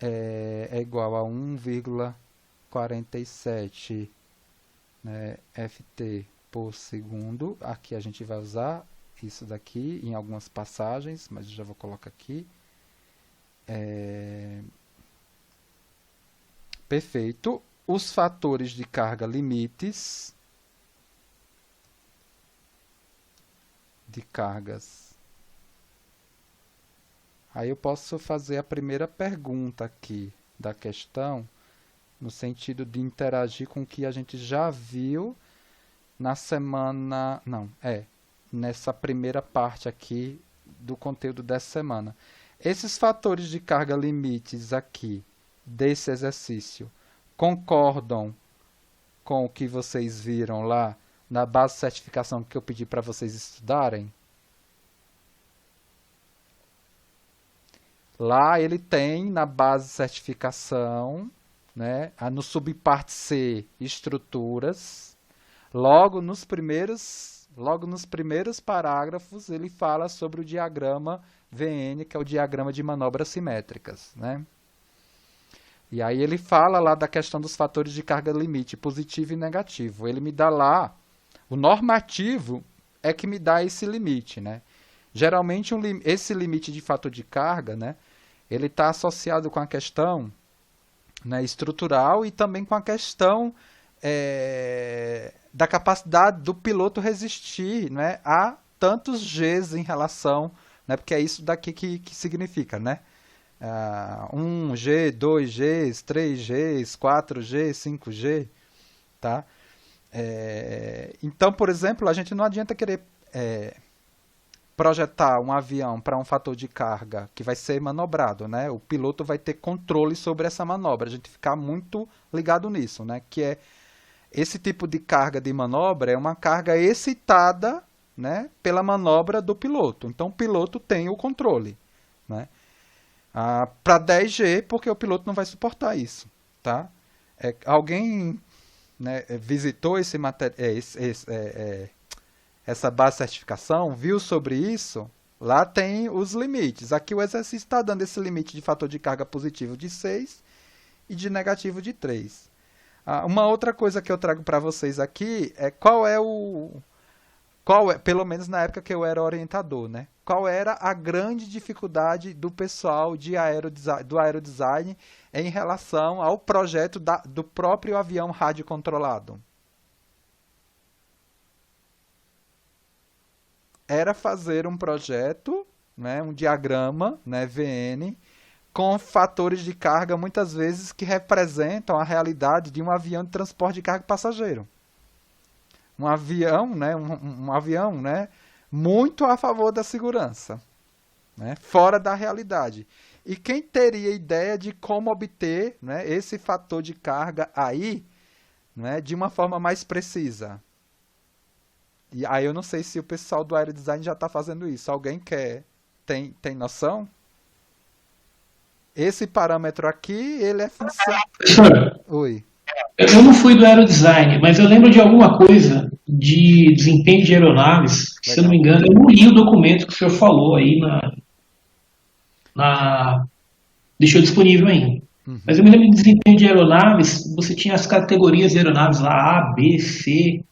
é igual a 1,47, né, ft por segundo. Aqui a gente vai usar isso daqui em algumas passagens, mas eu já vou colocar aqui. Perfeito. Os fatores de carga limites de cargas. Aí eu posso fazer a primeira pergunta aqui da questão, no sentido de interagir com o que a gente já viu na semana... Não, nessa primeira parte aqui do conteúdo dessa semana. Esses fatores de carga limites aqui, desse exercício, concordam com o que vocês viram lá na base de certificação que eu pedi para vocês estudarem? Lá ele tem na base de certificação, né, no subparte C, estruturas. Logo nos primeiros parágrafos ele fala sobre o diagrama VN, que é o diagrama de manobras simétricas, né? E aí ele fala lá da questão dos fatores de carga limite, positivo e negativo. Ele me dá lá, o normativo é que me dá esse limite, né? Geralmente esse limite de fator de carga, né, ele está associado com a questão, né, estrutural e também com a questão da capacidade do piloto resistir, né, a tantos Gs em relação, né, porque é isso daqui que significa, né? 1G, 2Gs, 3Gs, 4G, 5G, tá? Então, por exemplo, a gente não adianta querer projetar um avião para um fator de carga que vai ser manobrado, né? O piloto vai ter controle sobre essa manobra, a gente ficar muito ligado nisso, né? Que é esse tipo de carga de manobra é uma carga excitada, né, pela manobra do piloto. Então, o piloto tem o controle, né? Para 10G, porque o piloto não vai suportar isso, tá? Alguém, né, visitou essa base de certificação, viu sobre isso? Lá tem os limites. Aqui o exercício está dando esse limite de fator de carga positivo de 6 e de negativo de 3. Uma outra coisa que eu trago para vocês aqui é pelo menos na época que eu era orientador, né? Qual era a grande dificuldade do pessoal do aerodesign em relação ao projeto do próprio avião radiocontrolado? Era fazer um projeto, né, um diagrama, né, VN, com fatores de carga muitas vezes que representam a realidade de um avião de transporte de carga passageiro. Um avião, né, muito a favor da segurança, né, fora da realidade. E quem teria ideia de como obter, né, esse fator de carga aí, né, de uma forma mais precisa? E aí eu não sei se o pessoal do aerodesign já está fazendo isso. Alguém tem noção? Esse parâmetro aqui, ele é função... Professor, Oi. eu não fui do aerodesign, mas eu lembro de alguma coisa de desempenho de aeronaves, que, se eu não me engano, eu não li o documento que o senhor falou aí deixou disponível ainda. Uhum. Mas eu me lembro de desempenho de aeronaves, você tinha as categorias de aeronaves lá, A, B, C,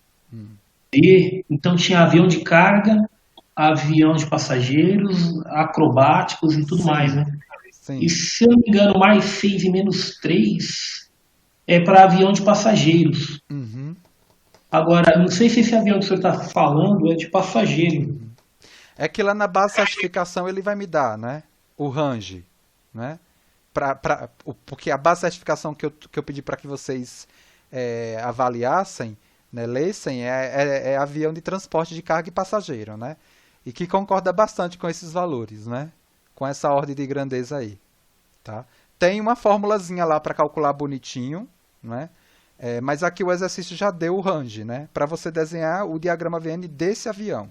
D, então tinha avião de carga, avião de passageiros, acrobáticos e tudo mais, né? Sim. E se eu não me engano, mais 6 e menos 3 é para avião de passageiros. Uhum. Agora, não sei se esse avião que o senhor está falando é de passageiro. É que lá na base de certificação ele vai me dar, né, o range, né? Porque a base de certificação que eu pedi para que vocês avaliassem, né, lessem, é avião de transporte de carga e passageiro, né? E que concorda bastante com esses valores, né? Com essa ordem de grandeza aí, tá? tem uma formulazinha lá para calcular bonitinho, né? Mas aqui o exercício já deu o range, né? Para você desenhar o diagrama VN desse avião,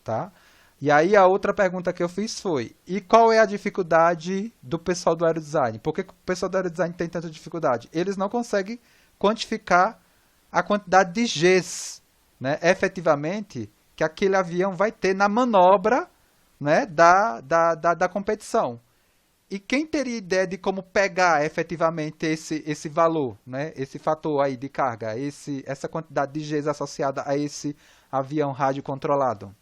tá? E aí a outra pergunta que eu fiz foi, e qual é a dificuldade do pessoal do aerodesign? Por que o pessoal do aerodesign tem tanta dificuldade? Eles não conseguem quantificar a quantidade de Gs, né, efetivamente, que aquele avião vai ter na manobra, né, da competição. E quem teria ideia de como pegar efetivamente esse valor, né, esse fator aí de carga, essa quantidade de Gs associada a esse avião rádio controlado?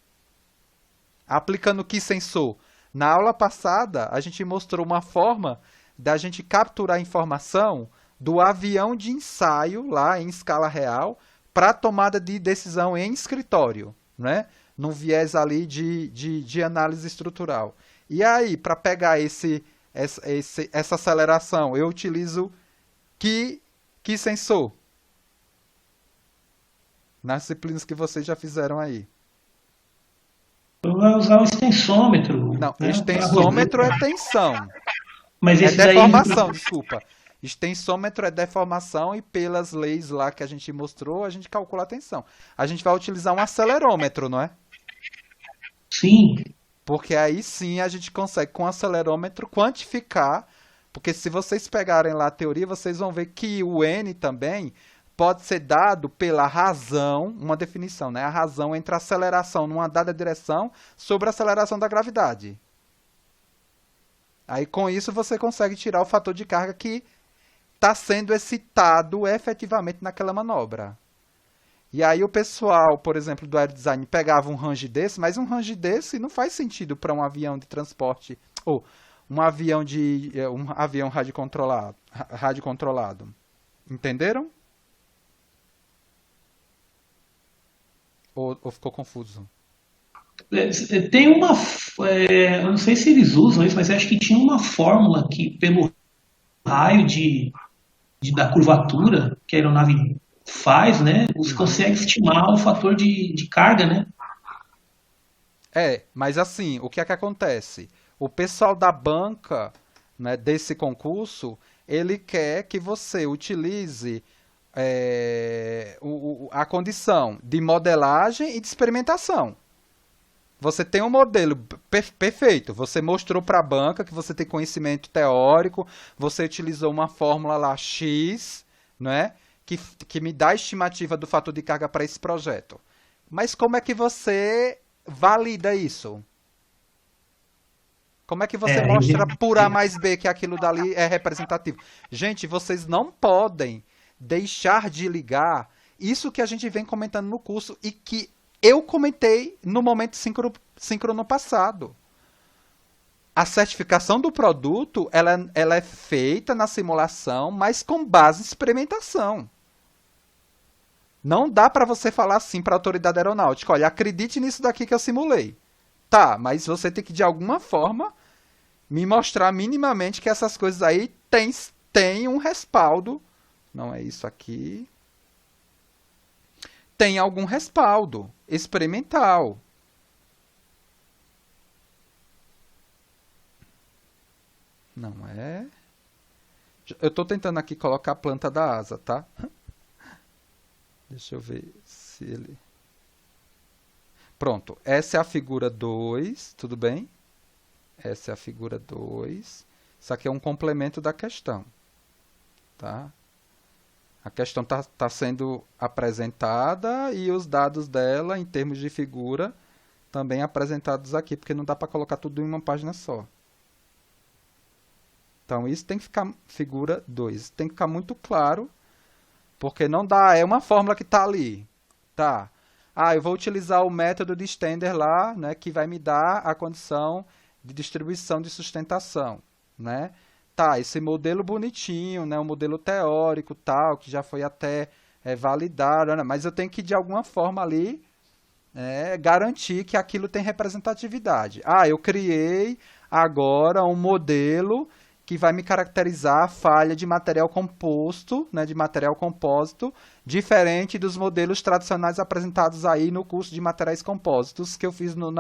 Aplicando que sensor? Na aula passada, a gente mostrou uma forma da gente capturar informação do avião de ensaio, lá em escala real, para tomada de decisão em escritório, né? Num viés ali de análise estrutural. E aí, para pegar essa aceleração, eu utilizo que sensor? Nas disciplinas que vocês já fizeram aí. Vai usar o extensômetro. Não, né? extensômetro é tensão. Mas esse deformação, desculpa. Extensômetro é deformação e pelas leis lá que a gente mostrou, a gente calcula a tensão. A gente vai utilizar um acelerômetro, não é? Sim. Porque aí sim a gente consegue, com o acelerômetro, quantificar. Porque se vocês pegarem lá a teoria, vocês vão ver que o N também pode ser dado pela razão, uma definição, né? A razão entre a aceleração numa dada direção sobre a aceleração da gravidade. Aí com isso você consegue tirar o fator de carga que está sendo excitado efetivamente naquela manobra. E aí o pessoal, por exemplo, do aerodesign pegava um range desse, mas um range desse não faz sentido para um avião de transporte, ou um avião radiocontrolado. Entenderam? Ou ficou confuso? Tem uma. Eu não sei se eles usam isso, mas acho que tinha uma fórmula que, pelo raio da curvatura que a aeronave faz, né? Você consegue estimar o fator de carga, né? Mas assim, o que é que acontece? O pessoal da banca, né, desse concurso, ele quer que você utilize a condição de modelagem e de experimentação. Você tem um modelo perfeito, você mostrou para a banca que você tem conhecimento teórico, você utilizou uma fórmula lá X, né, que me dá a estimativa do fator de carga para esse projeto. Mas como é que você valida isso? Como é que você mostra por A mais B que aquilo dali é representativo? Gente, vocês não podem deixar de ligar isso que a gente vem comentando no curso e que eu comentei no momento síncrono passado. A certificação do produto, ela é feita na simulação, mas com base em experimentação. Não dá para você falar assim para a autoridade aeronáutica, olha, acredite nisso daqui que eu simulei. Tá, mas você tem que, de alguma forma, me mostrar minimamente que essas coisas aí têm um respaldo. Não é isso aqui. Tem algum respaldo experimental. Não é? Eu estou tentando aqui colocar a planta da asa, tá? Deixa eu ver se ele... Pronto, essa é a figura 2, tudo bem? Essa é a figura 2. Isso aqui é um complemento da questão, tá? A questão está sendo apresentada e os dados dela, em termos de figura, também apresentados aqui, porque não dá para colocar tudo em uma página só. Então, isso tem que ficar figura 2. Tem que ficar muito claro, porque não dá, é uma fórmula que está ali. Tá. Eu vou utilizar o método de Stender lá, né, que vai me dar a condição de distribuição de sustentação, né? Tá, esse modelo bonitinho, né, um modelo teórico, tal, que já foi até validado, né, mas eu tenho que, de alguma forma ali, garantir que aquilo tem representatividade. Eu criei agora um modelo que vai me caracterizar a falha de material composto, né, de material compósito, diferente dos modelos tradicionais apresentados aí no curso de materiais compósitos que eu fiz no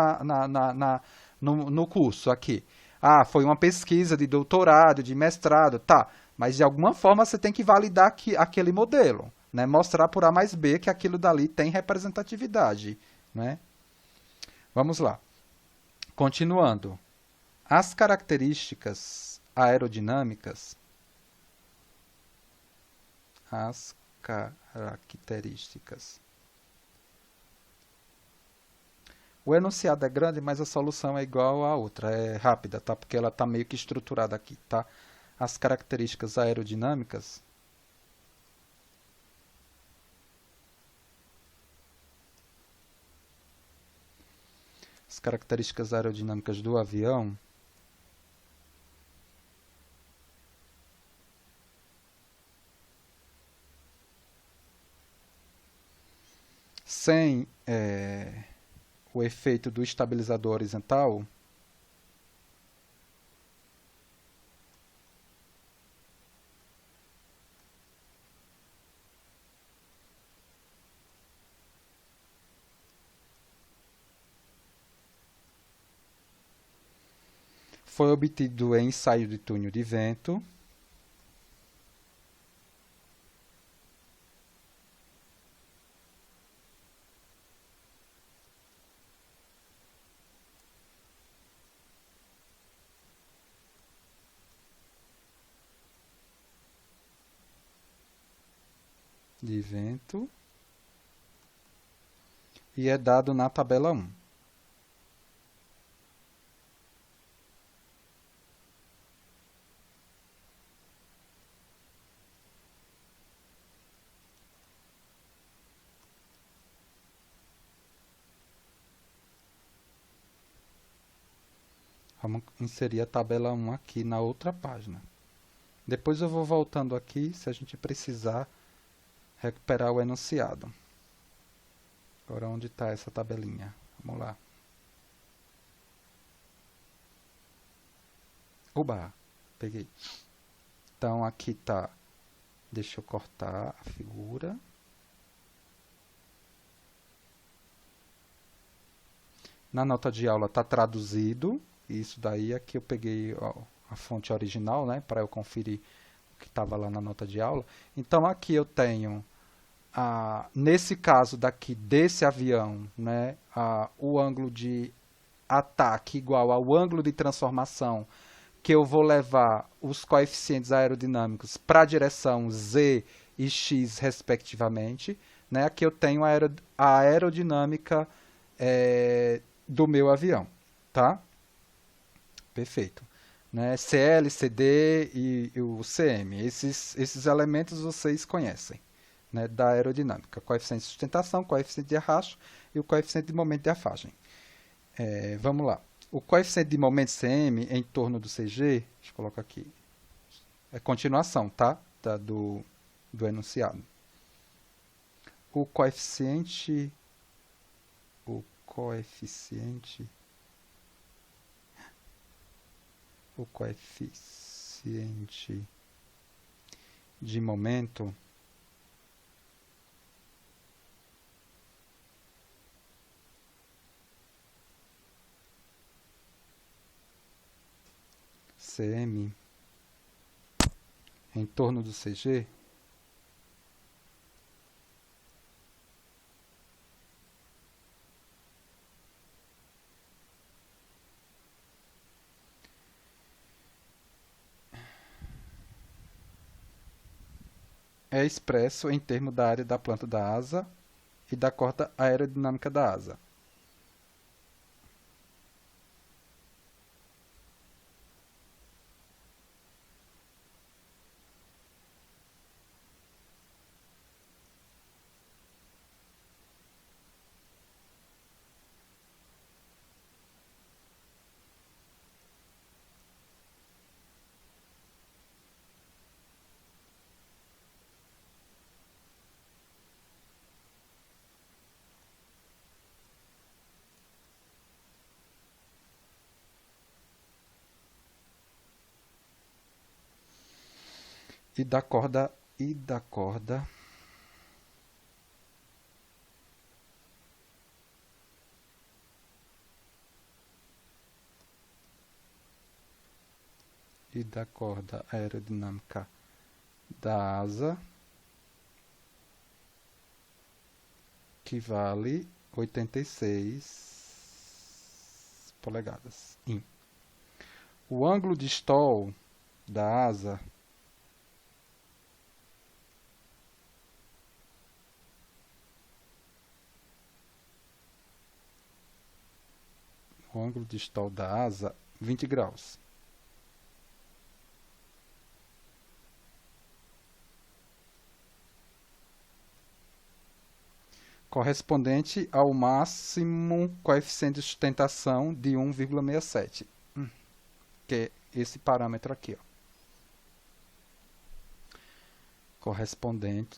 curso aqui. Ah, foi uma pesquisa de doutorado, de mestrado, tá. Mas de alguma forma você tem que validar aquele modelo, né? Mostrar por A mais B que aquilo dali tem representatividade, né? Vamos lá. Continuando. As características aerodinâmicas, as características. O enunciado é grande, mas a solução é igual à outra, é rápida, tá? Porque ela está meio que estruturada aqui, tá? As características aerodinâmicas do avião sem o efeito do estabilizador horizontal foi obtido em ensaio de túnel de vento e é dado na tabela 1. Vamos inserir a tabela 1 aqui na outra página. Depois eu vou voltando aqui se a gente precisar recuperar o enunciado. Agora onde está essa tabelinha? Vamos lá. Oba! Peguei. Então aqui está. Deixa eu cortar a figura. Na nota de aula está traduzido. Isso daí aqui eu peguei a fonte original, né, para eu conferir o que estava lá na nota de aula. Então aqui eu tenho, nesse caso daqui desse avião, né, o ângulo de ataque igual ao ângulo de transformação que eu vou levar os coeficientes aerodinâmicos para a direção Z e X respectivamente. Né? Aqui eu tenho a aerodinâmica do meu avião. Tá? Perfeito. Né? CL, CD e o CM. Esses elementos vocês conhecem, né? Da aerodinâmica. Coeficiente de sustentação, coeficiente de arrasto e o coeficiente de momento de afagem. Vamos lá. O coeficiente de momento CM em torno do CG, deixa eu colocar aqui, é continuação, tá? Do enunciado. O coeficiente de momento CM em torno do CG é expresso em termos da área da planta da asa e da corda aerodinâmica da asa. E da corda e da corda aerodinâmica da asa, que vale 86 polegadas. O ângulo de stall da asa ângulo de stall da asa, 20 graus. Correspondente ao máximo coeficiente de sustentação de 1,67, que é esse parâmetro aqui, ó. Correspondendo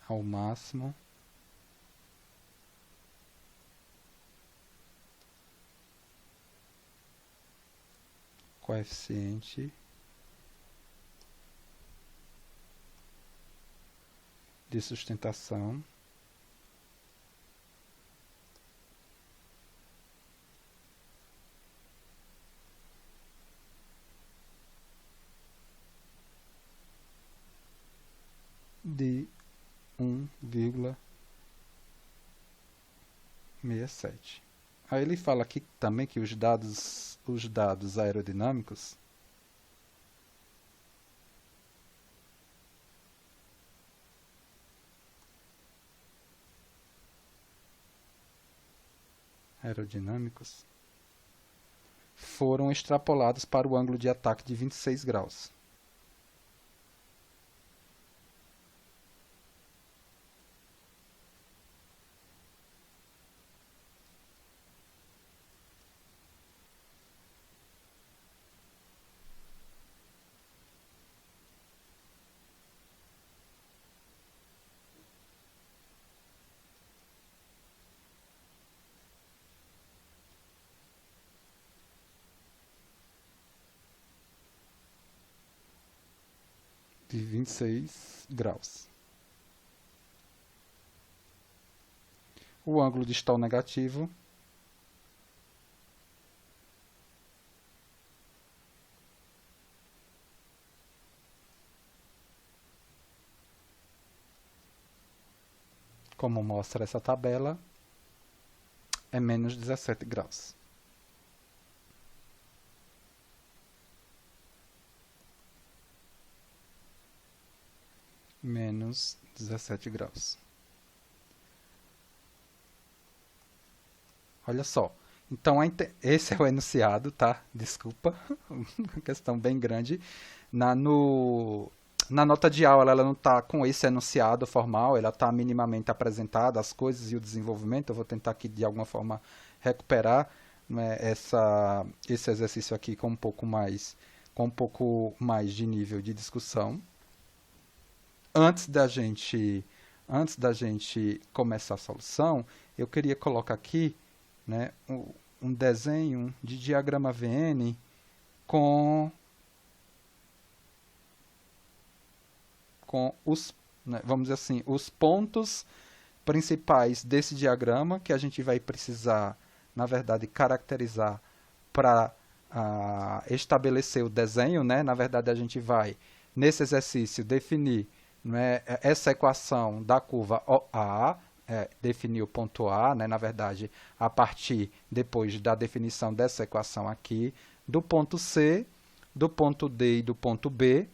ao máximo coeficiente de sustentação de 1,67. Aí ele fala aqui também que os dados aerodinâmicos foram extrapolados para o ângulo de ataque de 26 graus. De 26 graus. O ângulo de stall negativo como mostra essa tabela, é menos 17 graus. Menos 17 graus. Olha só. Então, esse é o enunciado, tá? Desculpa, uma questão bem grande. Na nota de aula, ela não está com esse enunciado formal, ela está minimamente apresentada, as coisas e o desenvolvimento. Eu vou tentar aqui, de alguma forma, recuperar, né, esse exercício aqui com um pouco mais de nível de discussão. Antes da gente começar a solução, eu queria colocar aqui, né, um desenho de diagrama VN com os, né, vamos dizer assim, os pontos principais desse diagrama que a gente vai precisar, na verdade, caracterizar para estabelecer o desenho, né? Na verdade, a gente vai, nesse exercício, definir, né, essa equação da curva OA, definir o ponto A, né, na verdade, a partir, depois da definição dessa equação aqui, do ponto C, do ponto D e do ponto B,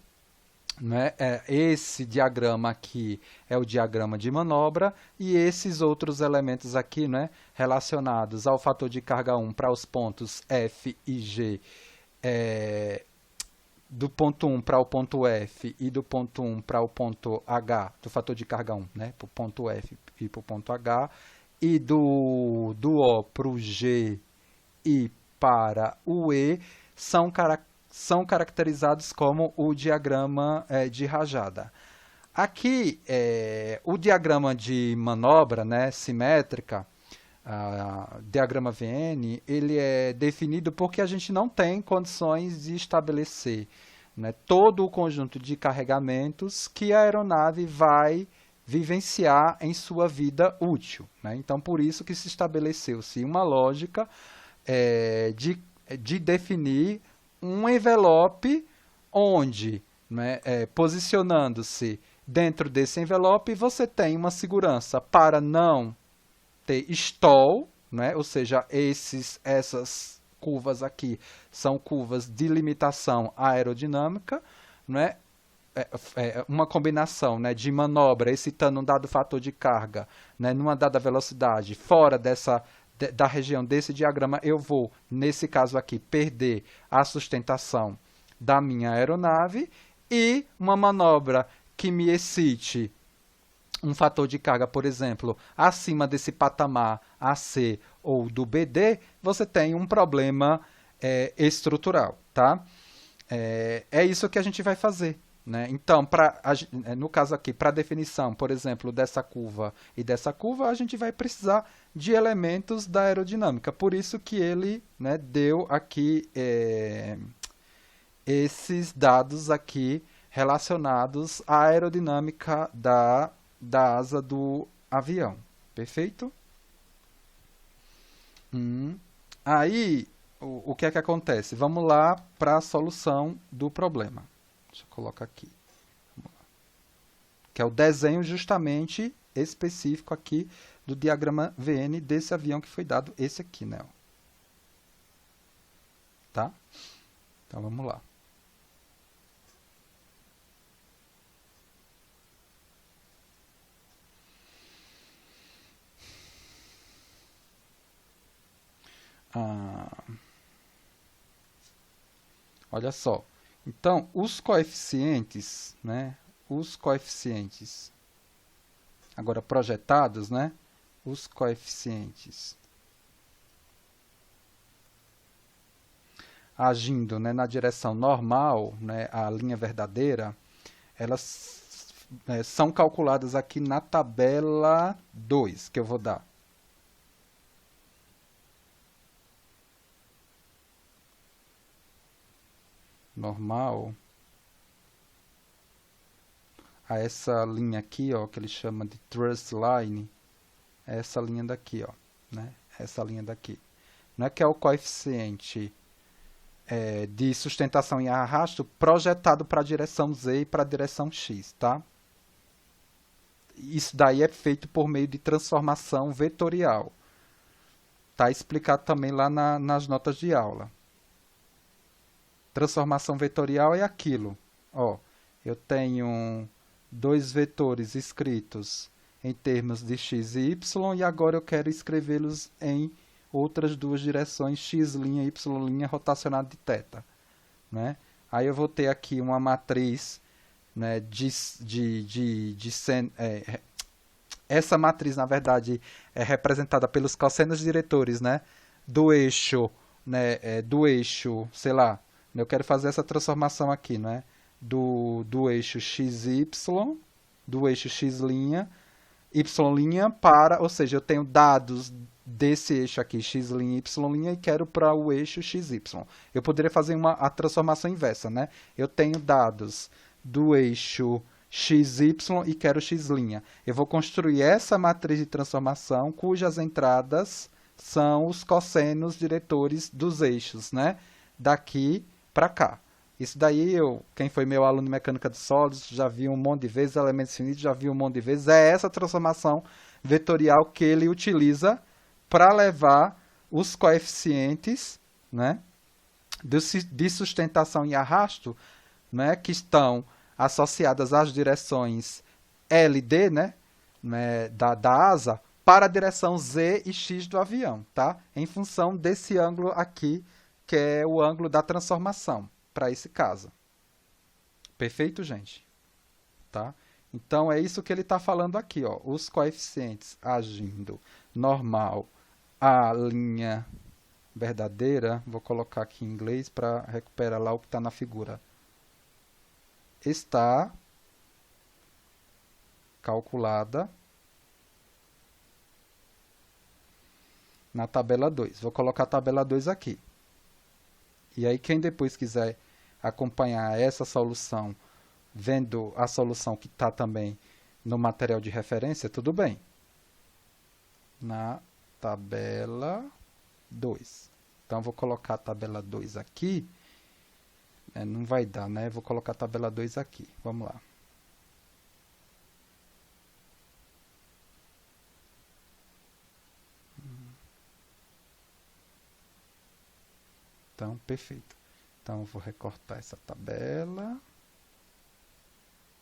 né, esse diagrama aqui é o diagrama de manobra, e esses outros elementos aqui, né, relacionados ao fator de carga 1 para os pontos F e G, do ponto 1 para o ponto F e do ponto 1 para o ponto H, do fator de carga 1, né, para o ponto F e para o ponto H, e do O para o G e para o E, são caracterizados como o diagrama de rajada. Aqui, o diagrama de manobra, né, simétrica, diagrama VN, ele é definido porque a gente não tem condições de estabelecer, né, todo o conjunto de carregamentos que a aeronave vai vivenciar em sua vida útil, né? Então, por isso que se estabeleceu-se uma lógica de definir um envelope onde, né, posicionando-se dentro desse envelope, você tem uma segurança para não ter stall, né? Ou seja, essas curvas aqui são curvas de limitação aerodinâmica, né? Uma combinação, né, de manobra excitando um dado fator de carga, né, numa dada velocidade fora da região desse diagrama, eu vou, nesse caso aqui, perder a sustentação da minha aeronave, e uma manobra que me excite um fator de carga, por exemplo, acima desse patamar AC ou do BD, você tem um problema estrutural, tá? É isso que a gente vai fazer, né? Então, no caso aqui, para a definição, por exemplo, dessa curva e dessa curva, a gente vai precisar de elementos da aerodinâmica. Por isso que ele, né, deu aqui esses dados aqui relacionados à aerodinâmica da asa do avião. Perfeito? Aí, o que é que acontece? Vamos lá para a solução do problema. Deixa eu colocar aqui. Vamos lá. Que é o desenho justamente específico aqui do diagrama VN desse avião que foi dado, esse aqui, né? Tá? Então, vamos lá. Olha só. Então, os coeficientes, né? Os coeficientes agora projetados, né? Os coeficientes agindo, né, na direção normal, né, a linha verdadeira, elas são calculadas aqui na tabela 2, que eu vou dar. Normal a essa linha aqui, ó, que ele chama de thrust line, é essa linha daqui, ó, né? Essa linha daqui. Não é que é o coeficiente de sustentação em arrasto projetado para a direção Z e para a direção X, tá? Isso daí é feito por meio de transformação vetorial. Tá explicado também lá nas notas de aula. Transformação vetorial é aquilo. Ó, eu tenho dois vetores escritos em termos de x e y, e agora eu quero escrevê-los em outras duas direções, x' e y' rotacionado de θ. Né? Aí eu vou ter aqui uma matriz, né, essa matriz, na verdade, é representada pelos cossenos diretores, né, do eixo, né, sei lá, eu quero fazer essa transformação aqui, né, do eixo xy, do eixo x', y' para, ou seja, eu tenho dados desse eixo aqui, x', y', e quero para o eixo xy. Eu poderia fazer a transformação inversa, né? Eu tenho dados do eixo xy e quero x'. Eu vou construir essa matriz de transformação cujas entradas são os cossenos diretores dos eixos, né? Daqui para cá. Isso daí, quem foi meu aluno de mecânica de sólidos já viu um monte de vezes, elementos finitos já viu um monte de vezes. É essa transformação vetorial que ele utiliza para levar os coeficientes, né, de sustentação e arrasto, né, que estão associadas às direções LD, né, da asa, para a direção Z e X do avião, tá? Em função desse ângulo aqui, que é o ângulo da transformação, para esse caso. Perfeito, gente? Tá? Então, é isso que ele está falando aqui, ó. Os coeficientes agindo normal a linha verdadeira, vou colocar aqui em inglês para recuperar lá o que está na figura, está calculada na tabela 2. Vou colocar a tabela 2 aqui. E aí quem depois quiser acompanhar essa solução, vendo a solução que está também no material de referência, tudo bem. Na tabela 2. Então, vou colocar a tabela 2 aqui. Não vai dar, né? Vou colocar a tabela 2 aqui. Vamos lá. Então, perfeito. Então, eu vou recortar essa tabela,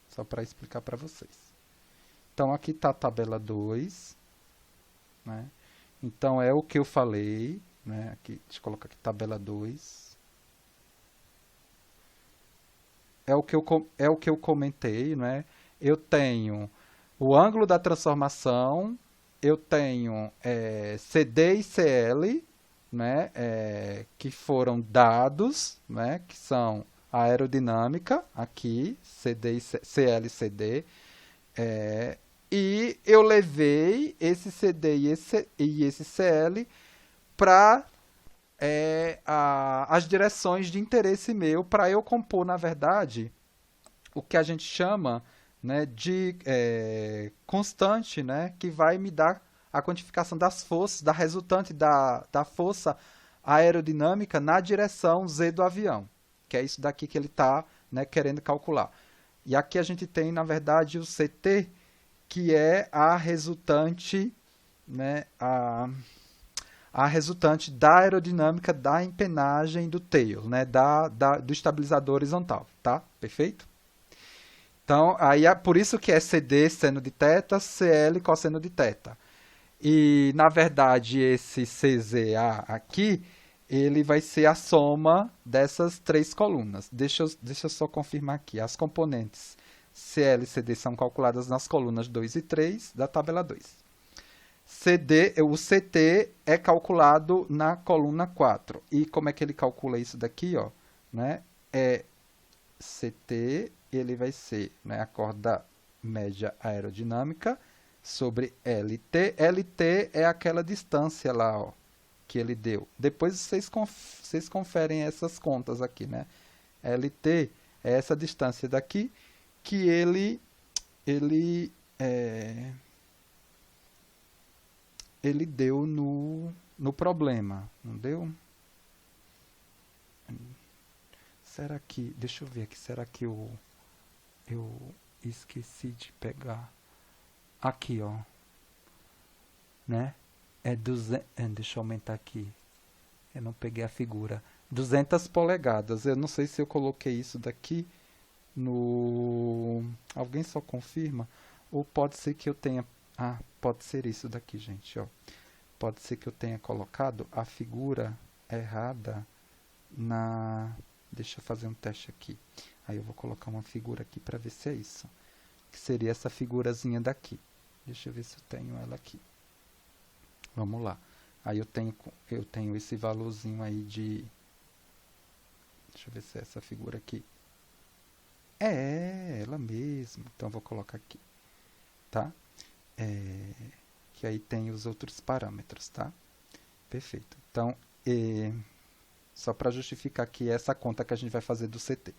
só para explicar para vocês. Então, aqui está a tabela 2, né? Então, é o que eu falei, né? Aqui, deixa eu colocar aqui tabela 2. É o que eu comentei, né? Eu tenho o ângulo da transformação, eu tenho CD e CL, né, que foram dados, né, que são a aerodinâmica, aqui, CD e CL e CD, e eu levei esse CD e esse CL para as direções de interesse meu, para eu compor, na verdade, o que a gente chama, né, de constante, né, que vai me dar a quantificação das forças, da resultante da força aerodinâmica na direção Z do avião, que é isso daqui que ele está, né, querendo calcular. E aqui a gente tem, na verdade, o CT, que é a resultante, né, a resultante da aerodinâmica da empenagem do tail, né, do estabilizador horizontal, tá? Perfeito? Então, aí é por isso que é CD seno de θ, CL cosseno de θ. E, na verdade, esse CZA aqui, ele vai ser a soma dessas três colunas. Deixa eu só confirmar aqui. As componentes CL e CD são calculadas nas colunas 2 e 3 da tabela 2. O CT é calculado na coluna 4. E como é que ele calcula isso daqui? Ó, né? CT, ele vai ser, né, a corda média aerodinâmica sobre LT. LT é aquela distância lá, ó, que ele deu. Depois vocês conferem essas contas aqui, né? LT é essa distância daqui que ele deu no problema, não deu? Será que, deixa eu ver aqui, será que eu esqueci de pegar aqui, ó, né? Deixa eu aumentar aqui. Eu não peguei a figura. 200 polegadas. Eu não sei se eu coloquei isso daqui no... Alguém só confirma? Ou pode ser que eu tenha... Ah, pode ser isso daqui, gente, ó. Pode ser que eu tenha colocado a figura errada na... Deixa eu fazer um teste aqui. Aí eu vou colocar uma figura aqui para ver se é isso. Que seria essa figurazinha daqui. Deixa eu ver se eu tenho ela aqui. Vamos lá. Aí eu tenho esse valorzinho aí de... Deixa eu ver se é essa figura aqui. É ela mesmo. Então eu vou colocar aqui. Tá? Que aí tem os outros parâmetros, tá? Perfeito. Então, só para justificar aqui essa conta que a gente vai fazer do CT.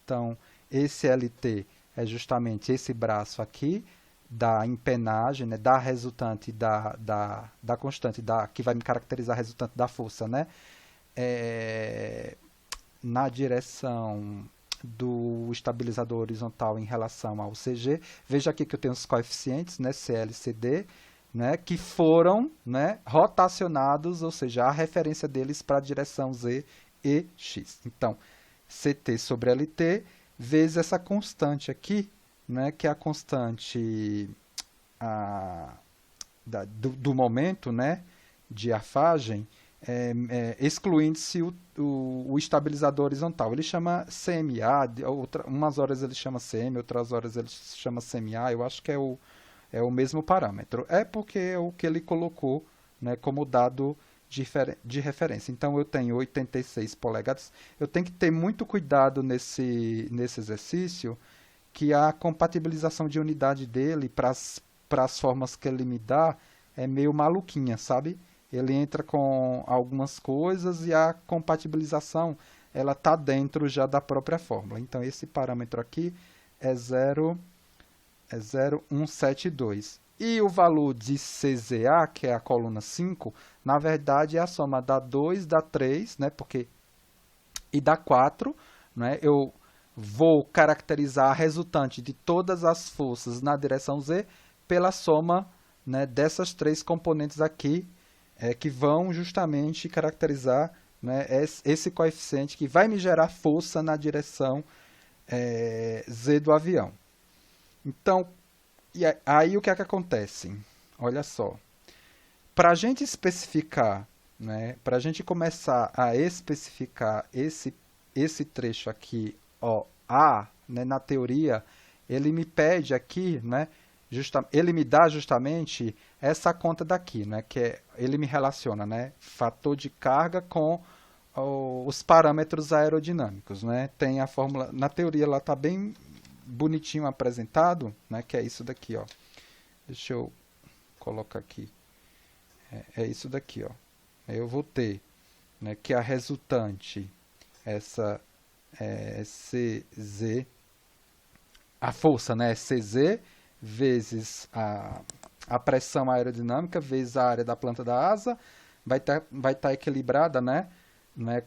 Então, esse LT é justamente esse braço aqui da empenagem, né, da resultante da constante, que vai me caracterizar a resultante da força, né, na direção do estabilizador horizontal em relação ao CG. Veja aqui que eu tenho os coeficientes, né, CL e CD, né, que foram, né, rotacionados, ou seja, a referência deles para a direção Z e X. Então, CT sobre LT vezes essa constante aqui, né, que é a constante do momento, né, de afagem, excluindo-se o estabilizador horizontal. Ele chama CMA, umas horas ele chama CM, outras horas ele chama CMA, eu acho que é o mesmo parâmetro. É porque é o que ele colocou, né, como dado de referência. Então, eu tenho 86 polegadas. Eu tenho que ter muito cuidado nesse exercício, que a compatibilização de unidade dele para as formas que ele me dá é meio maluquinha, sabe? ele entra com algumas coisas e a compatibilização ela está dentro já da própria fórmula. Então, esse parâmetro aqui é 0,172. E o valor de CZA, que é a coluna 5, na verdade é a soma da 2, da 3, né, e da 4. Né, eu vou caracterizar a resultante de todas as forças na direção Z pela soma, né, dessas três componentes aqui, que vão justamente caracterizar, né, esse coeficiente que vai me gerar força na direção Z do avião. Então, e aí o que é que acontece? Olha só, para a gente especificar, né, para a gente começar a especificar esse trecho aqui, OA, né, na teoria, ele me pede aqui, né, ele me dá justamente essa conta daqui, né, ele me relaciona, né, fator de carga com os parâmetros aerodinâmicos, né, tem a fórmula, na teoria ela está bem bonitinho apresentado, né, que é isso daqui, ó. Deixa eu colocar aqui, é isso daqui, ó. Eu vou ter, né, que a resultante, essa CZ, a força, né, CZ vezes a pressão aerodinâmica vezes a área da planta da asa, vai tá equilibrada, né,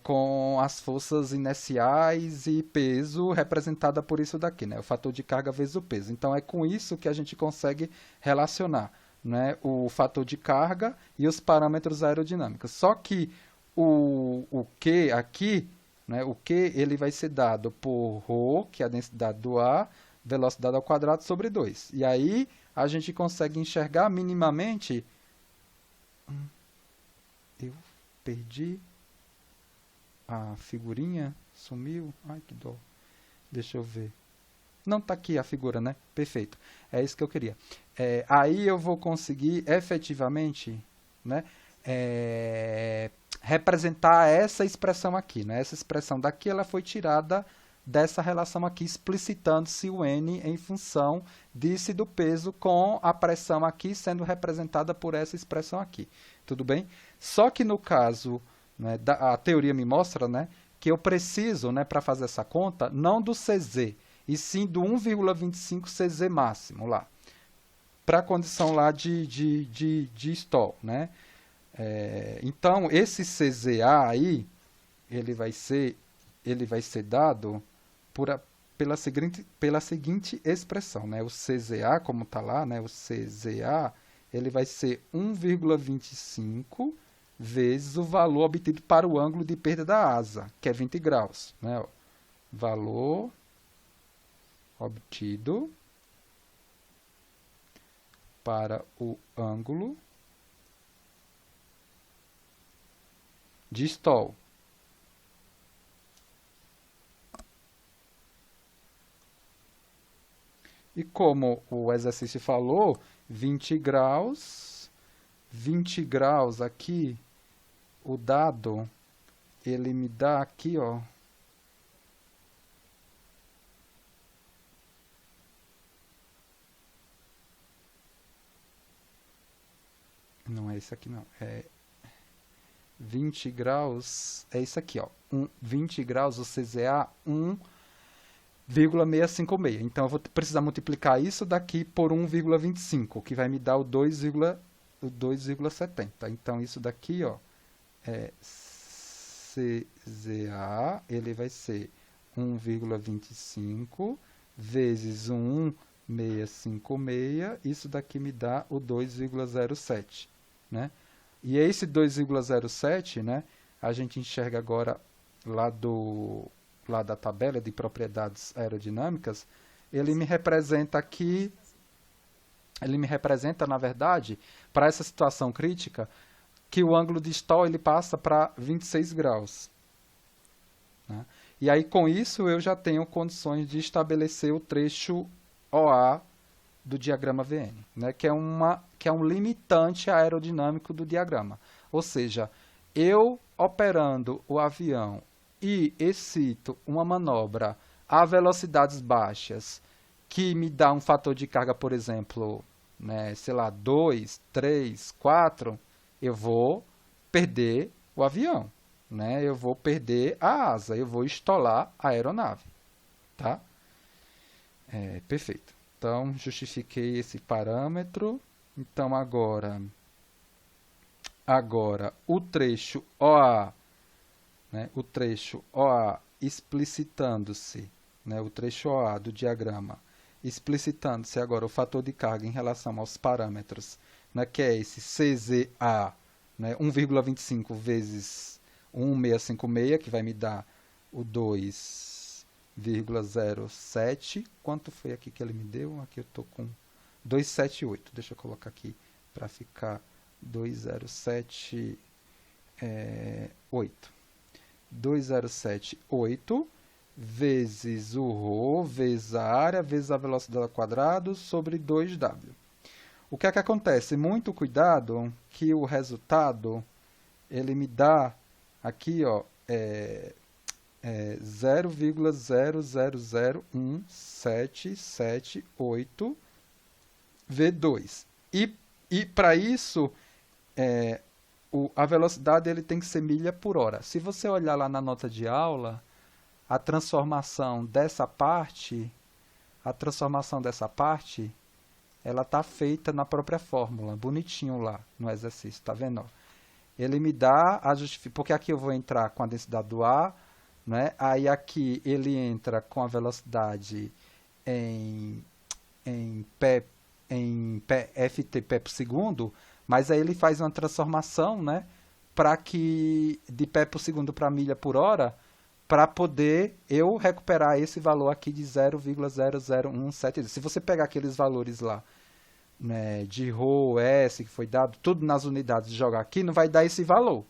com as forças inerciais e peso representada por isso daqui, né, o fator de carga vezes o peso. Então, é com isso que a gente consegue relacionar, né, o fator de carga e os parâmetros aerodinâmicos. Só que o Q aqui, né, o Q ele vai ser dado por ρ, que é a densidade do ar, velocidade ao quadrado sobre 2. E aí a gente consegue enxergar minimamente... Eu perdi a figurinha, sumiu. Ai, que dó. Deixa eu ver. Não, está aqui a figura, né? Perfeito. É isso que eu queria. Aí eu vou conseguir efetivamente, né, representar essa expressão aqui, né? Essa expressão daqui ela foi tirada dessa relação aqui, explicitando-se o N em função disso do peso, com a pressão aqui sendo representada por essa expressão aqui. Tudo bem? Só que no caso, né, a teoria me mostra, né, que eu preciso, né, para fazer essa conta, não do CZ, e sim do 1,25 CZ máximo lá, para a condição lá de stall, né? Então, esse CZA aí, ele vai ser dado pela seguinte expressão, né? O CZA, como está lá, né? O CZA, ele vai ser 1,25 vezes o valor obtido para o ângulo de perda da asa, que é 20 graus, né? Valor obtido para o ângulo de stall. E como o exercício falou, 20 graus aqui, o dado, ele me dá aqui, ó, não é esse aqui não, é 20 graus, é isso aqui, ó, 20 graus, o CZA 1,656. Então, eu vou precisar multiplicar isso daqui por 1,25, que vai me dar o 2,70. Então, isso daqui, ó, é CZA, ele vai ser 1,25 vezes 1,656, isso daqui me dá o 2,07, né? E esse 2,07, né, a gente enxerga agora lá da tabela de propriedades aerodinâmicas, ele me representa aqui, na verdade, para essa situação crítica, que o ângulo de stall ele passa para 26 graus. Né? E aí, com isso, eu já tenho condições de estabelecer o trecho OA do diagrama VN, né? que é um limitante aerodinâmico do diagrama. Ou seja, eu operando o avião e excito uma manobra a velocidades baixas, que me dá um fator de carga, por exemplo, né, sei lá, 2, 3, 4, eu vou perder o avião, né? Eu vou perder a asa, eu vou estolar a aeronave, tá? Perfeito. Então, justifiquei esse parâmetro. Então, agora o trecho OA, né? O trecho OA explicitando-se, né? O trecho OA do diagrama, explicitando-se agora o fator de carga em relação aos parâmetros, né? Que é esse CZA, né? 1,25 vezes 1,656, que vai me dar o 2,07. Quanto foi aqui que ele me deu? Aqui eu estou com 278. Deixa eu colocar aqui para ficar 2,078. 2,078 vezes o ρ, vezes a área, vezes a velocidade ao quadrado, sobre 2W. O que é que acontece? Muito cuidado que o resultado, ele me dá aqui, ó, 0,0017778 V2. E para isso, a velocidade ele tem que ser milha por hora. Se você olhar lá na nota de aula, a transformação dessa parte, ela está feita na própria fórmula, bonitinho lá no exercício, tá vendo? Ele me dá a justificação, porque aqui eu vou entrar com a densidade do ar, né? Aí aqui ele entra com a velocidade em ft pé por segundo, mas aí ele faz uma transformação, né, de pé por segundo para milha por hora, para poder eu recuperar esse valor aqui de 0,0017. Se você pegar aqueles valores lá, né, de ρ, S, que foi dado, tudo nas unidades, e jogar aqui, não vai dar esse valor.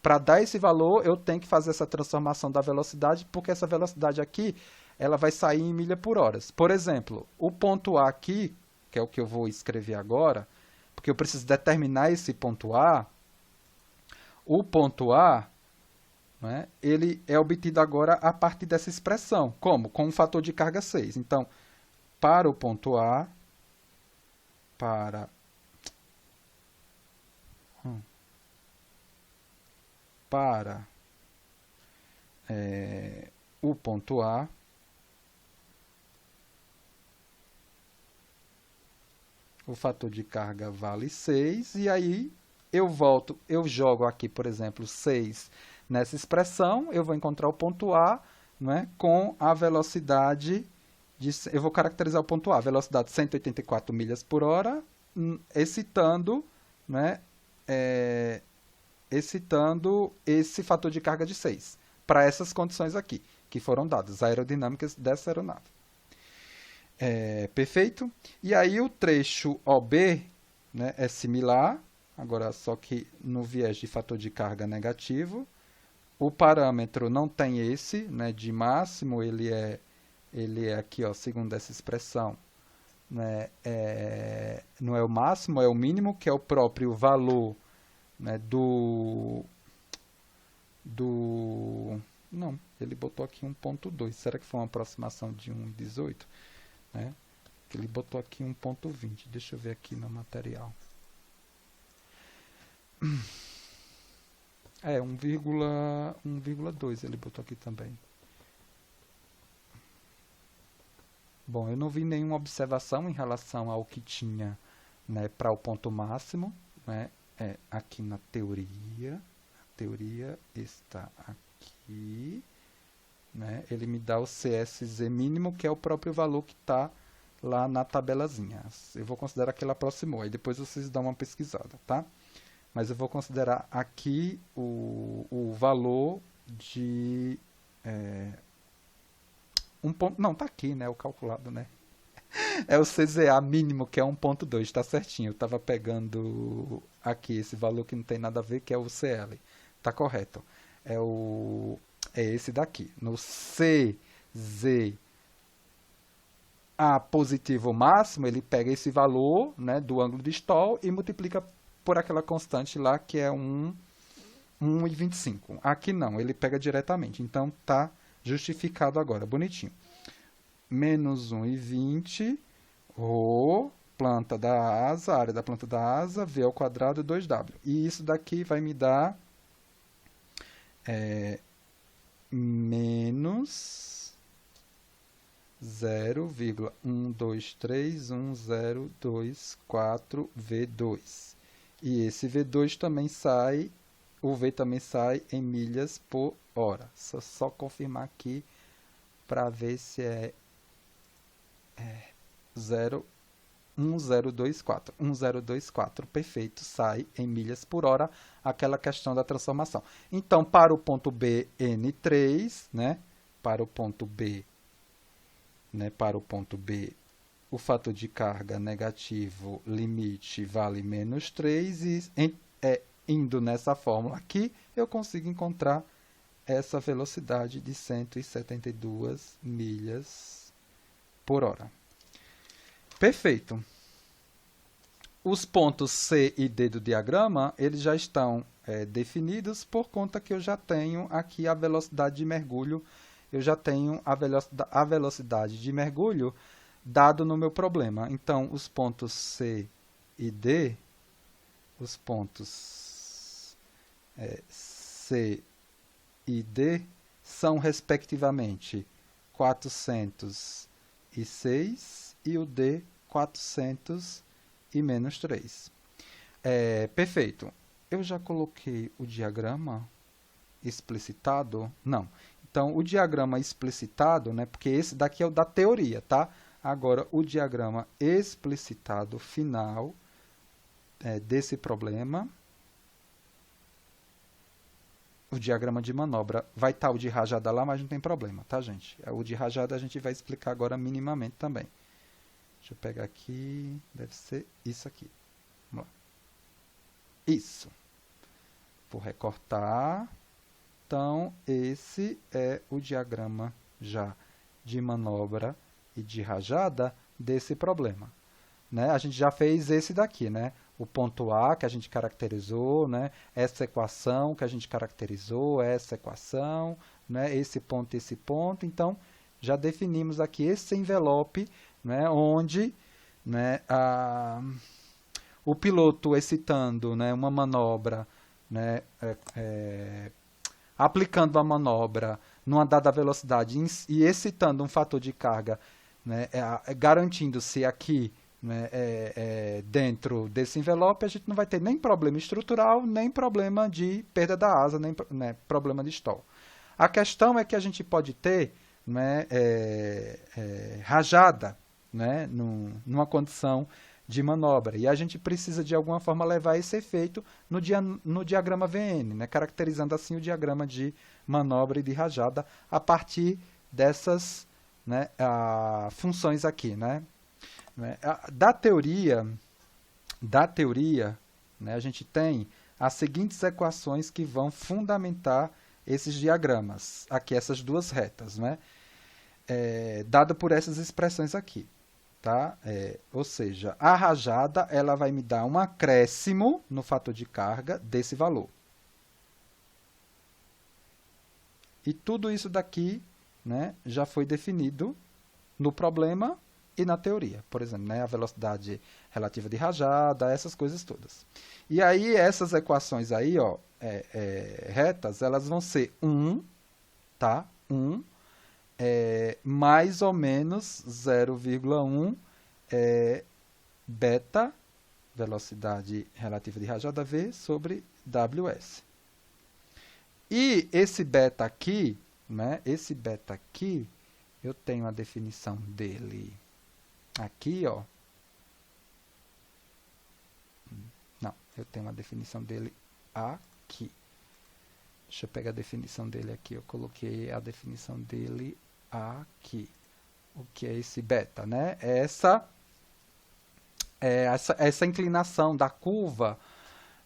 Para dar esse valor, eu tenho que fazer essa transformação da velocidade, porque essa velocidade aqui, ela vai sair em milha por hora. Por exemplo, o ponto A aqui, que é o que eu vou escrever agora, porque eu preciso determinar esse ponto A. O ponto A, né, ele é obtido agora a partir dessa expressão. Como? Com um fator de carga 6. Então, para o ponto A, o ponto A, o fator de carga vale 6, e aí eu jogo aqui, por exemplo, 6 nessa expressão, eu vou encontrar o ponto A, né, com a velocidade, eu vou caracterizar o ponto A, velocidade 184 milhas por hora, excitando, né, excitando esse fator de carga de 6, para essas condições aqui, que foram dadas, aerodinâmicas dessa aeronave. Perfeito? E aí o trecho OB, né, é similar, agora só que no viés de fator de carga negativo. O parâmetro não tem esse, né, de máximo, ele é aqui, ó, segundo essa expressão, né, não é o máximo, é o mínimo, que é o próprio valor, né, não, ele botou aqui 1.2, será que foi uma aproximação de 1,18? Né? Ele botou aqui 1.20, deixa eu ver aqui no material. 1,2 ele botou aqui também. Bom, eu não vi nenhuma observação em relação ao que tinha, né, para o ponto máximo, né, aqui na teoria. A teoria está aqui. Né, ele me dá o CSZ mínimo, que é o próprio valor que está lá na tabelazinha. Eu vou considerar que ele aproximou, aí depois vocês dão uma pesquisada, tá? Mas eu vou considerar aqui o valor de... não, tá aqui, né, o calculado, né? É o CZA mínimo, que é 1.2, tá certinho. Eu estava pegando aqui esse valor que não tem nada a ver, que é o CL. Tá correto. É esse daqui. No CZA positivo máximo, ele pega esse valor, né, do ângulo de Stall e multiplica por aquela constante lá, que é 1,25. Aqui não, ele pega diretamente. Então, tá justificado agora, bonitinho. Menos 1,20, ρ, planta da asa, área da planta da asa, V ao quadrado, 2W. E isso daqui vai me dar menos 0,12310224V2. E esse V2 também sai, o V também sai em milhas por hora. Só confirmar aqui para ver se é 1024. 1024, perfeito, sai em milhas por hora, aquela questão da transformação. Então, para o ponto B, N3, né? Para o ponto B, o fator de carga negativo limite vale menos 3 e indo nessa fórmula aqui, eu consigo encontrar essa velocidade de 172 milhas por hora. Perfeito. Os pontos C e D do diagrama, eles já estão definidos por conta que eu já tenho aqui a velocidade de mergulho. Eu já tenho a velocidade de mergulho dado no meu problema. Então, os pontos C e D, os pontos C e D são, respectivamente, 406 e o D 400 e menos 3. Perfeito. Eu já coloquei o diagrama explicitado? Não. Então, o diagrama explicitado, né, porque esse daqui é o da teoria, tá? Agora, o diagrama explicitado final desse problema, o diagrama de manobra, vai estar o de rajada lá, mas não tem problema, tá, gente? O de rajada a gente vai explicar agora minimamente também. Deixa eu pegar aqui, deve ser isso aqui. Vamos lá. Isso. Vou recortar. Então, esse é o diagrama já de manobra e de rajada desse problema. Né? A gente já fez esse daqui, né? O ponto A que a gente caracterizou, né? Essa equação que a gente caracterizou, essa equação, né? Esse ponto e esse ponto. Então, já definimos aqui esse envelope, né? Onde, né, o piloto excitando, né, uma manobra, né, aplicando a manobra numa dada velocidade e excitando um fator de carga, né, garantindo-se aqui, né, dentro desse envelope, a gente não vai ter nem problema estrutural, nem problema de perda da asa, nem problema de stall. A questão é que a gente pode ter, né, rajada, né, numa condição de manobra. E a gente precisa, de alguma forma, levar esse efeito no diagrama VN, né, caracterizando assim o diagrama de manobra e de rajada a partir dessas, né, funções aqui. Né. Da teoria, né, a gente tem as seguintes equações que vão fundamentar esses diagramas, aqui essas duas retas, né, dada por essas expressões aqui. Tá? Ou seja, a rajada ela vai me dar um acréscimo no fator de carga desse valor. E tudo isso daqui, né, já foi definido no problema e na teoria. Por exemplo, né, a velocidade relativa de rajada, essas coisas todas. E aí, essas equações aí, ó, retas, elas vão ser 1, tá? 1. Mais ou menos 0,1 beta, velocidade relativa de rajada V, sobre WS. E esse beta aqui, né, eu tenho a definição dele aqui, ó. Não, eu tenho a definição dele aqui. Deixa eu pegar a definição dele aqui. Eu coloquei a definição dele aqui. O que é esse beta, né? Essa inclinação da curva,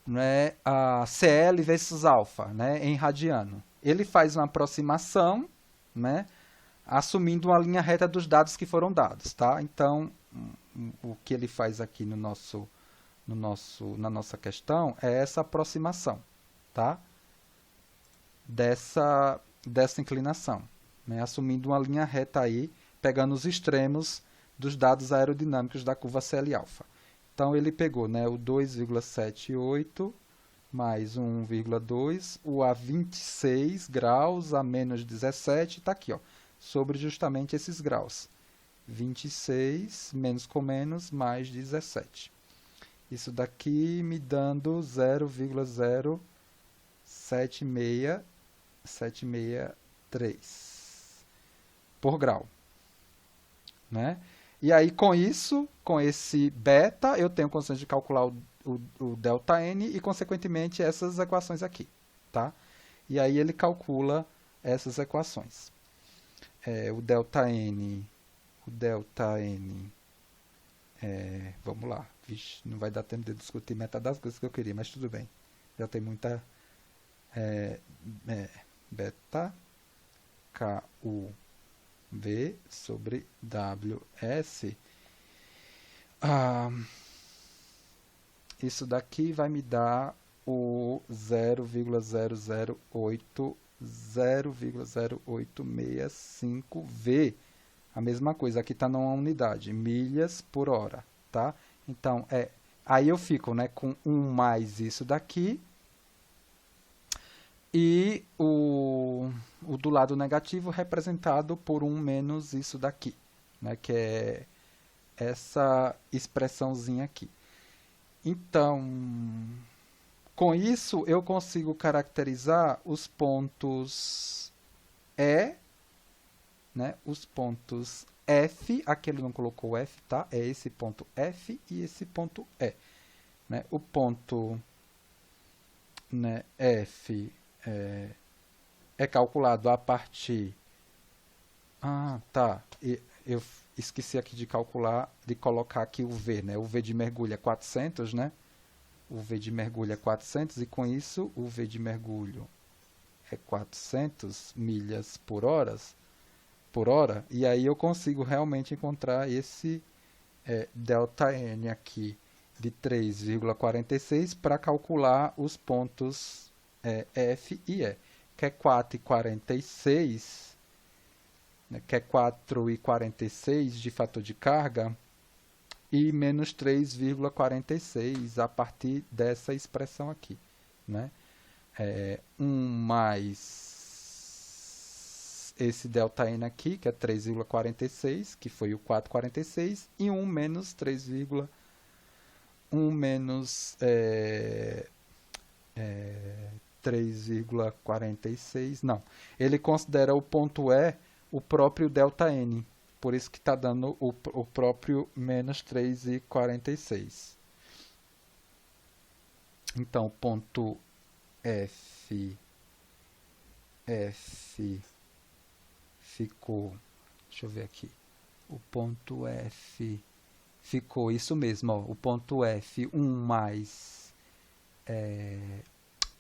né, a CL vezes alfa, né, em radiano. Ele faz uma aproximação, né, assumindo uma linha reta dos dados que foram dados, tá? Então, o que ele faz aqui na nossa questão é essa aproximação, tá? Dessa inclinação, né? Assumindo uma linha reta aí, pegando os extremos dos dados aerodinâmicos da curva CL alfa. Então, ele pegou, né, o 2,78 mais 1,2, o a 26 graus, a menos 17, está aqui, ó, sobre justamente esses graus. 26, menos com menos, mais 17. Isso daqui me dando 0,0763 por grau, né? E aí, com isso, com esse beta, eu tenho condições de calcular o ΔN e, consequentemente, essas equações aqui, tá? E aí ele calcula essas equações. O ΔN, vamos lá. Vixe, não vai dar tempo de discutir metade das coisas que eu queria, mas tudo bem. Já tem muita beta KUV sobre WS. Isso daqui vai me dar o 0,0865V. A mesma coisa, aqui está numa unidade, milhas por hora, tá? Então, aí eu fico, né, com 1 mais isso daqui e o do lado negativo representado por 1 menos isso daqui, né, que é essa expressãozinha aqui. Então, com isso eu consigo caracterizar os pontos E, né, os pontos F, aqui ele não colocou F, tá? É esse ponto F e esse ponto E. Né? O ponto, né, F é calculado a partir... tá. Eu esqueci aqui de calcular, de colocar aqui o V, né? O V de mergulho é 400, né? O V de mergulho é 400 e com isso o V de mergulho é 400 milhas por hora, e aí eu consigo realmente encontrar esse ΔN aqui de 3,46 para calcular os pontos F e E, que é 4,46, né, que é 4,46 de fator de carga e menos 3,46 a partir dessa expressão aqui, né? 1 mais esse ΔN aqui, que é 3,46, que foi o 4,46, e 1 menos 3,46. Não, ele considera o ponto E o próprio ΔN, por isso que está dando o próprio menos 3,46. Então, ponto F ficou, deixa eu ver aqui, o ponto F ficou isso mesmo, ó, o ponto F 1 mais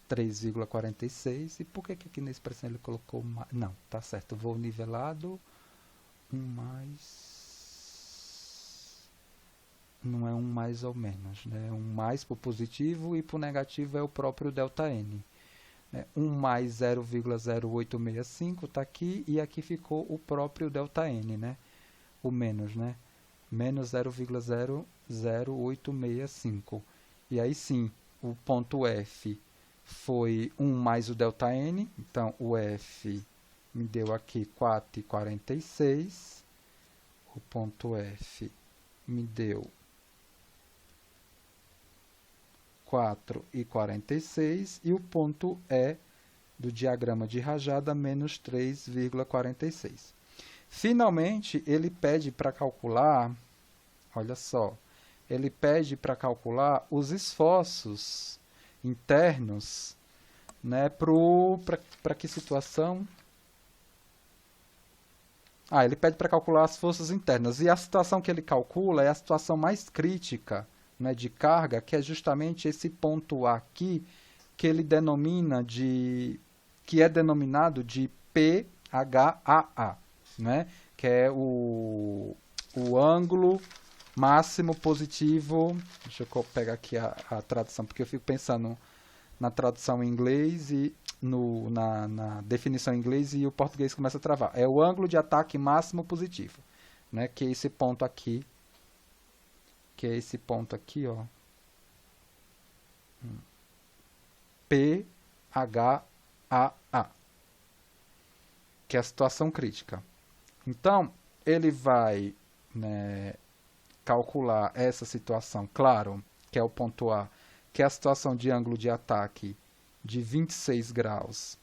3,46, e por que aqui na expressão ele colocou mais? Não, tá certo, vou nivelado, 1 mais, não é 1 mais ou menos, né? 1 mais para o positivo e para o negativo é o próprio ΔN. 1 mais 0,0865 está aqui, e aqui ficou o próprio ΔN, né? O menos, né? Menos 0,00865. E aí sim, o ponto F foi 1 mais o ΔN, então o F me deu aqui 4,46, o ponto F me deu 4,46 e o ponto E do diagrama de rajada menos 3,46. Finalmente, ele pede para calcular, olha só, ele pede para calcular os esforços internos, né, para que situação? Ele pede para calcular as forças internas, e a situação que ele calcula é a situação mais crítica, né, de carga, que é justamente esse ponto A aqui, que ele denomina que é denominado de PHAA, né, que é o ângulo máximo positivo. Deixa eu pegar aqui a tradução, porque eu fico pensando na tradução em inglês e na definição em inglês, e o português começa a travar. É o ângulo de ataque máximo positivo, né, que é esse ponto aqui, ó. PHAA, que é a situação crítica. Então, ele vai, né, calcular essa situação, claro, que é o ponto A, que é a situação de ângulo de ataque de 26 graus,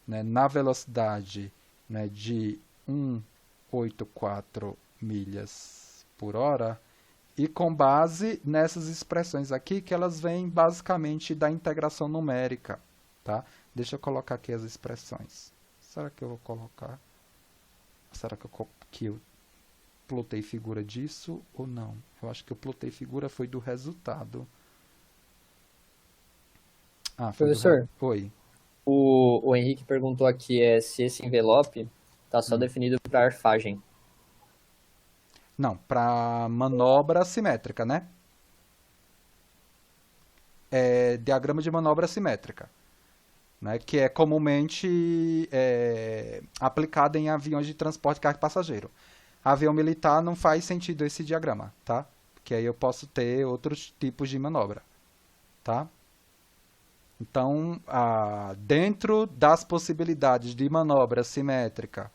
né, na velocidade, né, de 184 milhas por hora, e com base nessas expressões aqui, que elas vêm basicamente da integração numérica, tá? Deixa eu colocar aqui as expressões. Será que eu vou colocar? Será que eu plotei figura disso ou não? Eu acho que eu plotei figura foi do resultado. Foi Professor, Oi. o Henrique perguntou aqui se esse envelope está só definido para arfagem. Não, para manobra simétrica, né? É diagrama de manobra simétrica, né? Que é comumente aplicado em aviões de transporte de carga e passageiro. Avião militar não faz sentido esse diagrama, tá? Porque aí eu posso ter outros tipos de manobra, tá? Então, dentro das possibilidades de manobra simétrica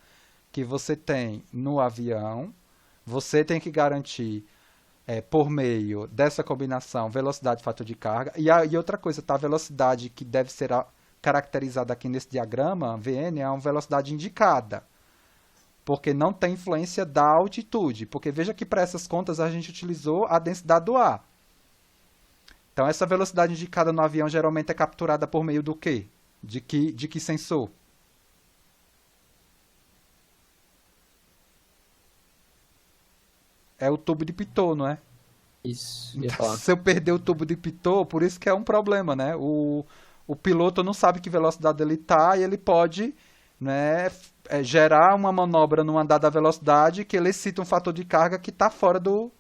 que você tem no avião, você tem que garantir, por meio dessa combinação, velocidade e fator de carga. E outra coisa, tá? A velocidade que deve ser caracterizada aqui nesse diagrama, VN, é uma velocidade indicada, porque não tem influência da altitude. Porque veja que para essas contas a gente utilizou a densidade do ar. Então, essa velocidade indicada no avião geralmente é capturada por meio do quê? De que sensor? É o tubo de Pitot, não é? Isso, ia falar. Se eu perder o tubo de Pitot, por isso que é um problema, né? O piloto não sabe que velocidade ele está e ele pode, né, gerar uma manobra numa dada velocidade que ele excita um fator de carga que está fora do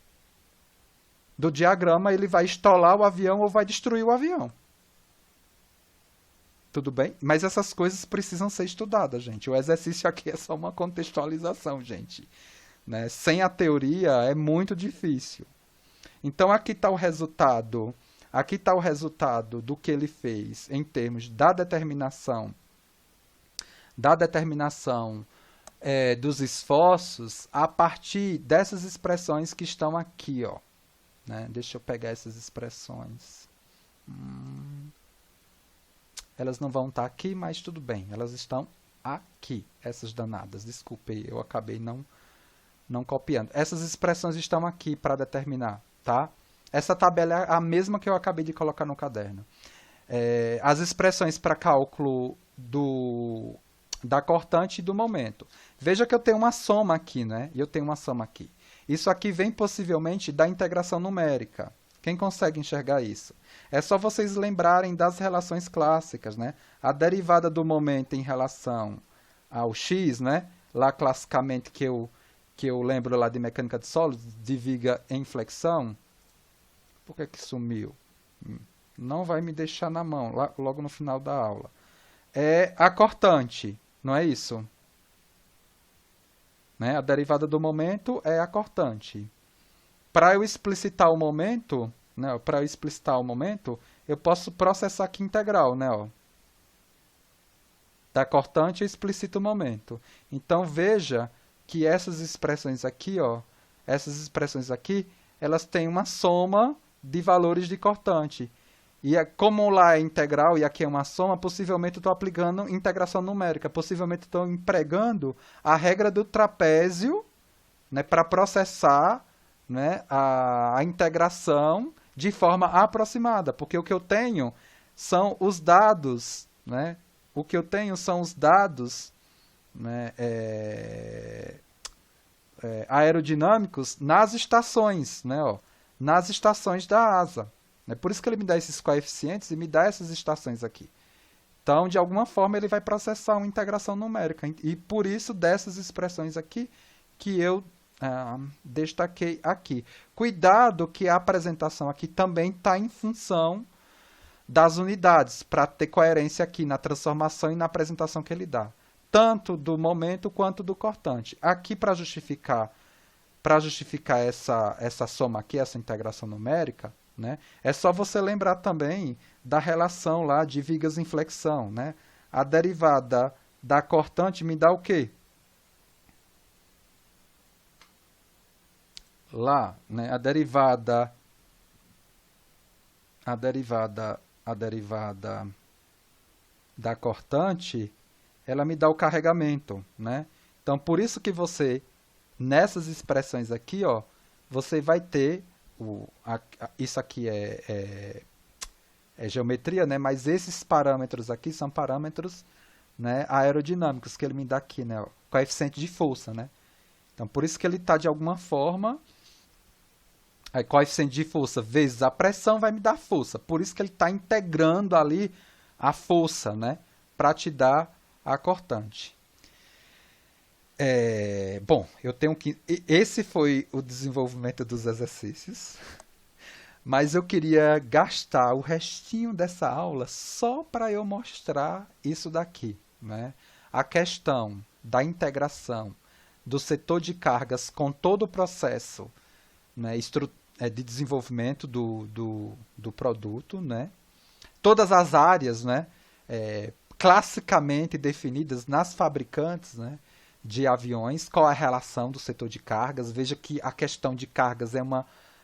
diagrama, ele vai estolar o avião ou vai destruir o avião. Tudo bem? Mas essas coisas precisam ser estudadas, gente. O exercício aqui é só uma contextualização, gente. Né? Sem a teoria é muito difícil. Então aqui está o resultado. Aqui está o resultado do que ele fez em termos da determinação dos esforços a partir dessas expressões que estão aqui, ó. Né? Deixa eu pegar essas expressões. Elas não vão estar aqui, mas tudo bem. Elas estão aqui, essas danadas. Desculpe, eu acabei não copiando. Essas expressões estão aqui para determinar, tá? Essa tabela é a mesma que eu acabei de colocar no caderno. As expressões para cálculo da cortante e do momento. Veja que eu tenho uma soma aqui, né? E eu tenho uma soma aqui. Isso aqui vem possivelmente da integração numérica. Quem consegue enxergar isso? É só vocês lembrarem das relações clássicas, né? A derivada do momento em relação ao x, né? Lá classicamente que eu lembro lá de mecânica de sólidos, de viga em flexão. Por que sumiu? Não vai me deixar na mão, logo no final da aula. É a cortante, não é isso? Né? A derivada do momento é a cortante. Para eu explicitar o momento, né? Eu posso processar aqui integral, né? Ó. Da cortante eu explicito o momento. Então veja que essas expressões aqui, ó, elas têm uma soma de valores de cortante. E como lá é integral e aqui é uma soma, possivelmente eu estou aplicando integração numérica. Possivelmente estou empregando a regra do trapézio, né, para processar, né, a integração de forma aproximada. Porque o que eu tenho são os dados, né, né, aerodinâmicos nas estações, né, ó, nas estações da asa. É por isso que ele me dá esses coeficientes e me dá essas estações aqui. Então, de alguma forma, ele vai processar uma integração numérica. E por isso, dessas expressões aqui, que eu destaquei aqui. Cuidado que a apresentação aqui também está em função das unidades, para ter coerência aqui na transformação e na apresentação que ele dá. Tanto do momento quanto do cortante. Aqui, para justificar essa soma aqui, essa integração numérica, né? É só você lembrar também da relação lá de vigas em flexão, né? A derivada da cortante me dá o quê? Lá, né? A derivada da cortante, ela me dá o carregamento, né? Então, por isso que você, nessas expressões aqui, ó, você vai ter, isso aqui é geometria, né? Mas esses parâmetros aqui são parâmetros, né, aerodinâmicos, que ele me dá aqui, né? O coeficiente de força, né? Então, por isso que ele está, de alguma forma, coeficiente de força vezes a pressão vai me dar força. Por isso que ele está integrando ali a força, né, para te dar a cortante. Bom, eu tenho que... Esse foi o desenvolvimento dos exercícios, mas eu queria gastar o restinho dessa aula só para eu mostrar isso daqui, né? A questão da integração do setor de cargas com todo o processo, né, de desenvolvimento do produto, né? Todas as áreas, né, classicamente definidas nas fabricantes, né, de aviões, qual é a relação do setor de cargas. Veja que a questão de cargas é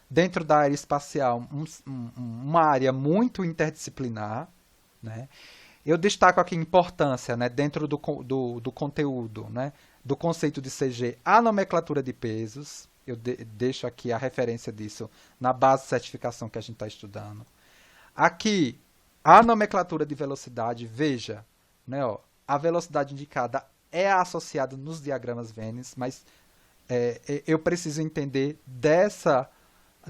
dentro da área espacial, uma área muito interdisciplinar, né? Eu destaco aqui a importância, né, dentro do conteúdo, né, do conceito de CG, a nomenclatura de pesos. Eu deixo aqui a referência disso na base de certificação que a gente está estudando. Aqui, a nomenclatura de velocidade, veja, né, ó, a velocidade indicada é associada nos diagramas Venn, mas eu preciso entender dessa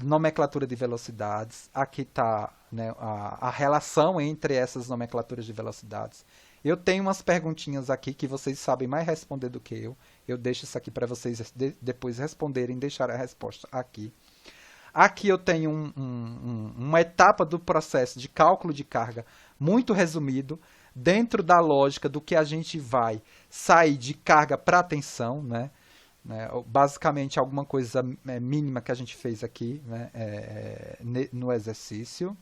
nomenclatura de velocidades. Aqui está, né, a relação entre essas nomenclaturas de velocidades. Eu tenho umas perguntinhas aqui que vocês sabem mais responder do que eu. Eu deixo isso aqui para vocês depois responderem, deixar a resposta aqui. Aqui eu tenho uma etapa do processo de cálculo de carga muito resumido, dentro da lógica do que a gente vai sair de carga para tensão, né? Basicamente alguma coisa mínima que a gente fez aqui, né, no exercício,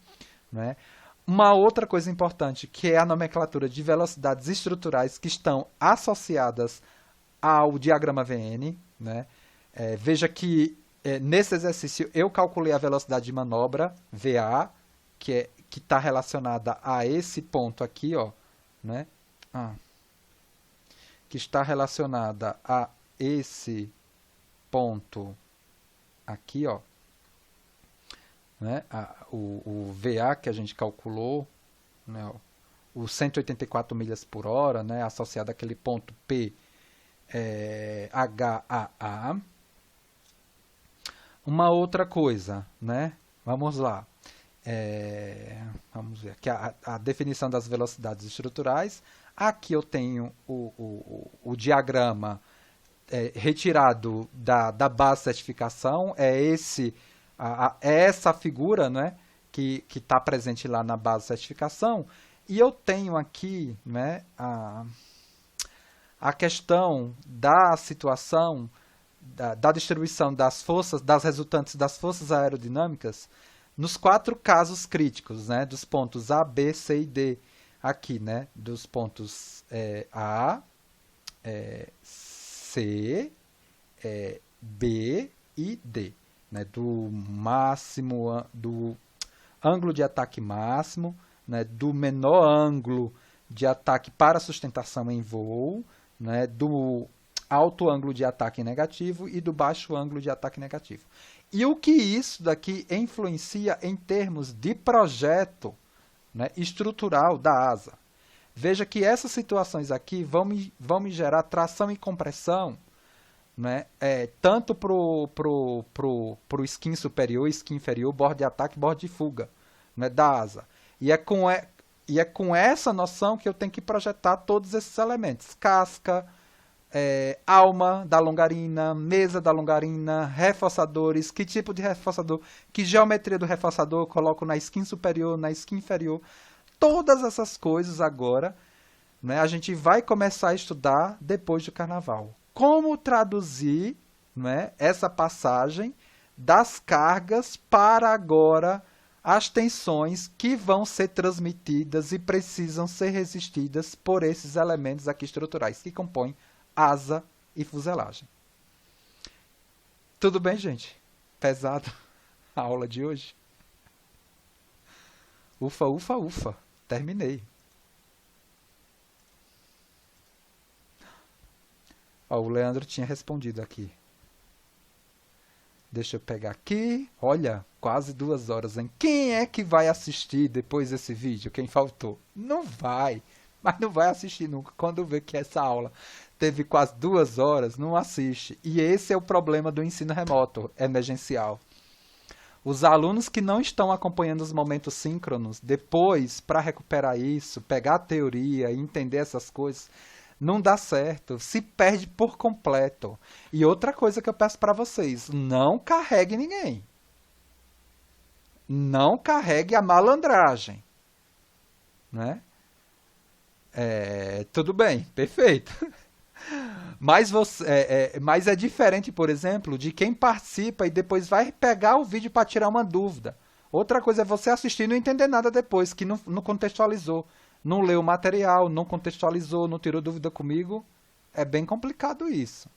né? Uma outra coisa importante, que é a nomenclatura de velocidades estruturais que estão associadas ao diagrama VN, né? Veja que nesse exercício eu calculei a velocidade de manobra, VA, que está relacionada a esse ponto aqui, ó, né? Que está relacionada a esse ponto aqui, ó, né? O VA que a gente calculou, né? O 184 milhas por hora, né? Associado àquele ponto P, HAA. Uma outra coisa, né? Vamos lá. Vamos ver aqui a definição das velocidades estruturais. Aqui eu tenho o diagrama retirado da base de certificação. É essa figura, né, que está presente lá na base de certificação. E eu tenho aqui, né, a questão da situação da distribuição das forças, das resultantes das forças aerodinâmicas nos 4 casos críticos, né, dos pontos A, B, C e D. Aqui, né, dos pontos A, C, B e D, né, do ângulo de ataque máximo, né, do menor ângulo de ataque para sustentação em voo, né, do alto ângulo de ataque negativo e do baixo ângulo de ataque negativo. E o que isso daqui influencia em termos de projeto, né, estrutural da asa. Veja que essas situações aqui vão me gerar tração e compressão, né, tanto para o skin superior, skin inferior, bordo de ataque, bordo de fuga, né, da asa. E é com essa noção que eu tenho que projetar todos esses elementos. Casca, alma da longarina, mesa da longarina, reforçadores, que tipo de reforçador, que geometria do reforçador eu coloco na skin superior, na skin inferior. Todas essas coisas agora, né, a gente vai começar a estudar depois do carnaval. Como traduzir, né, essa passagem das cargas para agora as tensões que vão ser transmitidas e precisam ser resistidas por esses elementos aqui estruturais que compõem asa e fuselagem. Tudo bem, gente? Pesado a aula de hoje? Ufa, ufa, ufa. Terminei. Ó, o Leandro tinha respondido aqui. Deixa eu pegar aqui. Olha, quase 2 horas, hein? Quem é que vai assistir depois desse vídeo? Quem faltou? Não vai. Mas não vai assistir nunca. Quando vê que essa aula teve quase 2 horas, não assiste. E esse é o problema do ensino remoto emergencial. Os alunos que não estão acompanhando os momentos síncronos, depois, para recuperar isso, pegar a teoria e entender essas coisas, não dá certo, se perde por completo. E outra coisa que eu peço para vocês, não carregue ninguém. Não carregue a malandragem. Né? Tudo bem, perfeito. Mas é diferente, por exemplo, de quem participa e depois vai pegar o vídeo para tirar uma dúvida. Outra coisa é você assistir e não entender nada depois, que não contextualizou. Não leu o material, não contextualizou, não tirou dúvida comigo. É bem complicado isso.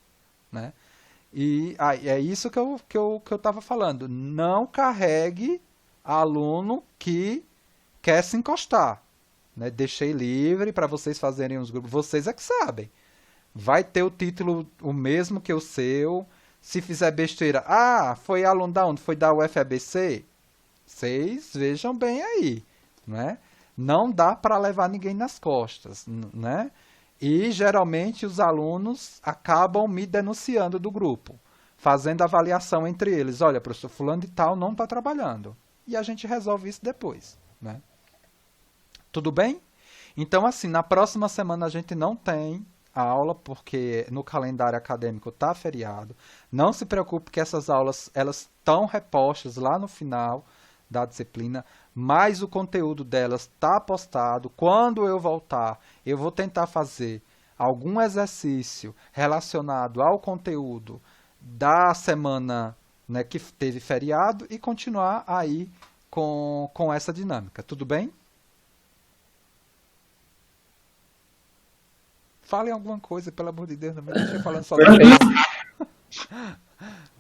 Né? E é isso que eu estava falando. Não carregue aluno que quer se encostar. Né? Deixei livre para vocês fazerem os grupos. Vocês é que sabem. Vai ter o título o mesmo que o seu. Se fizer besteira, foi aluno da onde? Foi da UFABC? Vocês vejam bem aí, né? Não dá para levar ninguém nas costas, né? E geralmente os alunos acabam me denunciando do grupo, fazendo avaliação entre eles. Olha, professor, fulano de tal não está trabalhando. E a gente resolve isso depois, né? Tudo bem? Então, assim, na próxima semana a gente não tem a aula, porque no calendário acadêmico está feriado. Não se preocupe que essas aulas elas estão repostas lá no final da disciplina, mas o conteúdo delas está postado. Quando eu voltar, eu vou tentar fazer algum exercício relacionado ao conteúdo da semana, né, que teve feriado e continuar aí com essa dinâmica. Tudo bem? Falem alguma coisa, pelo amor de Deus, não me deixem falando só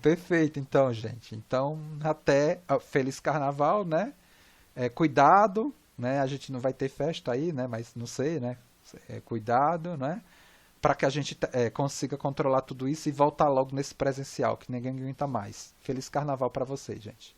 Perfeito, então, gente. Então, até feliz carnaval, né? Cuidado, né? A gente não vai ter festa aí, né? Mas não sei, né? Cuidado, né? Para que a gente consiga controlar tudo isso e voltar logo nesse presencial, que ninguém aguenta mais. Feliz carnaval para vocês, gente.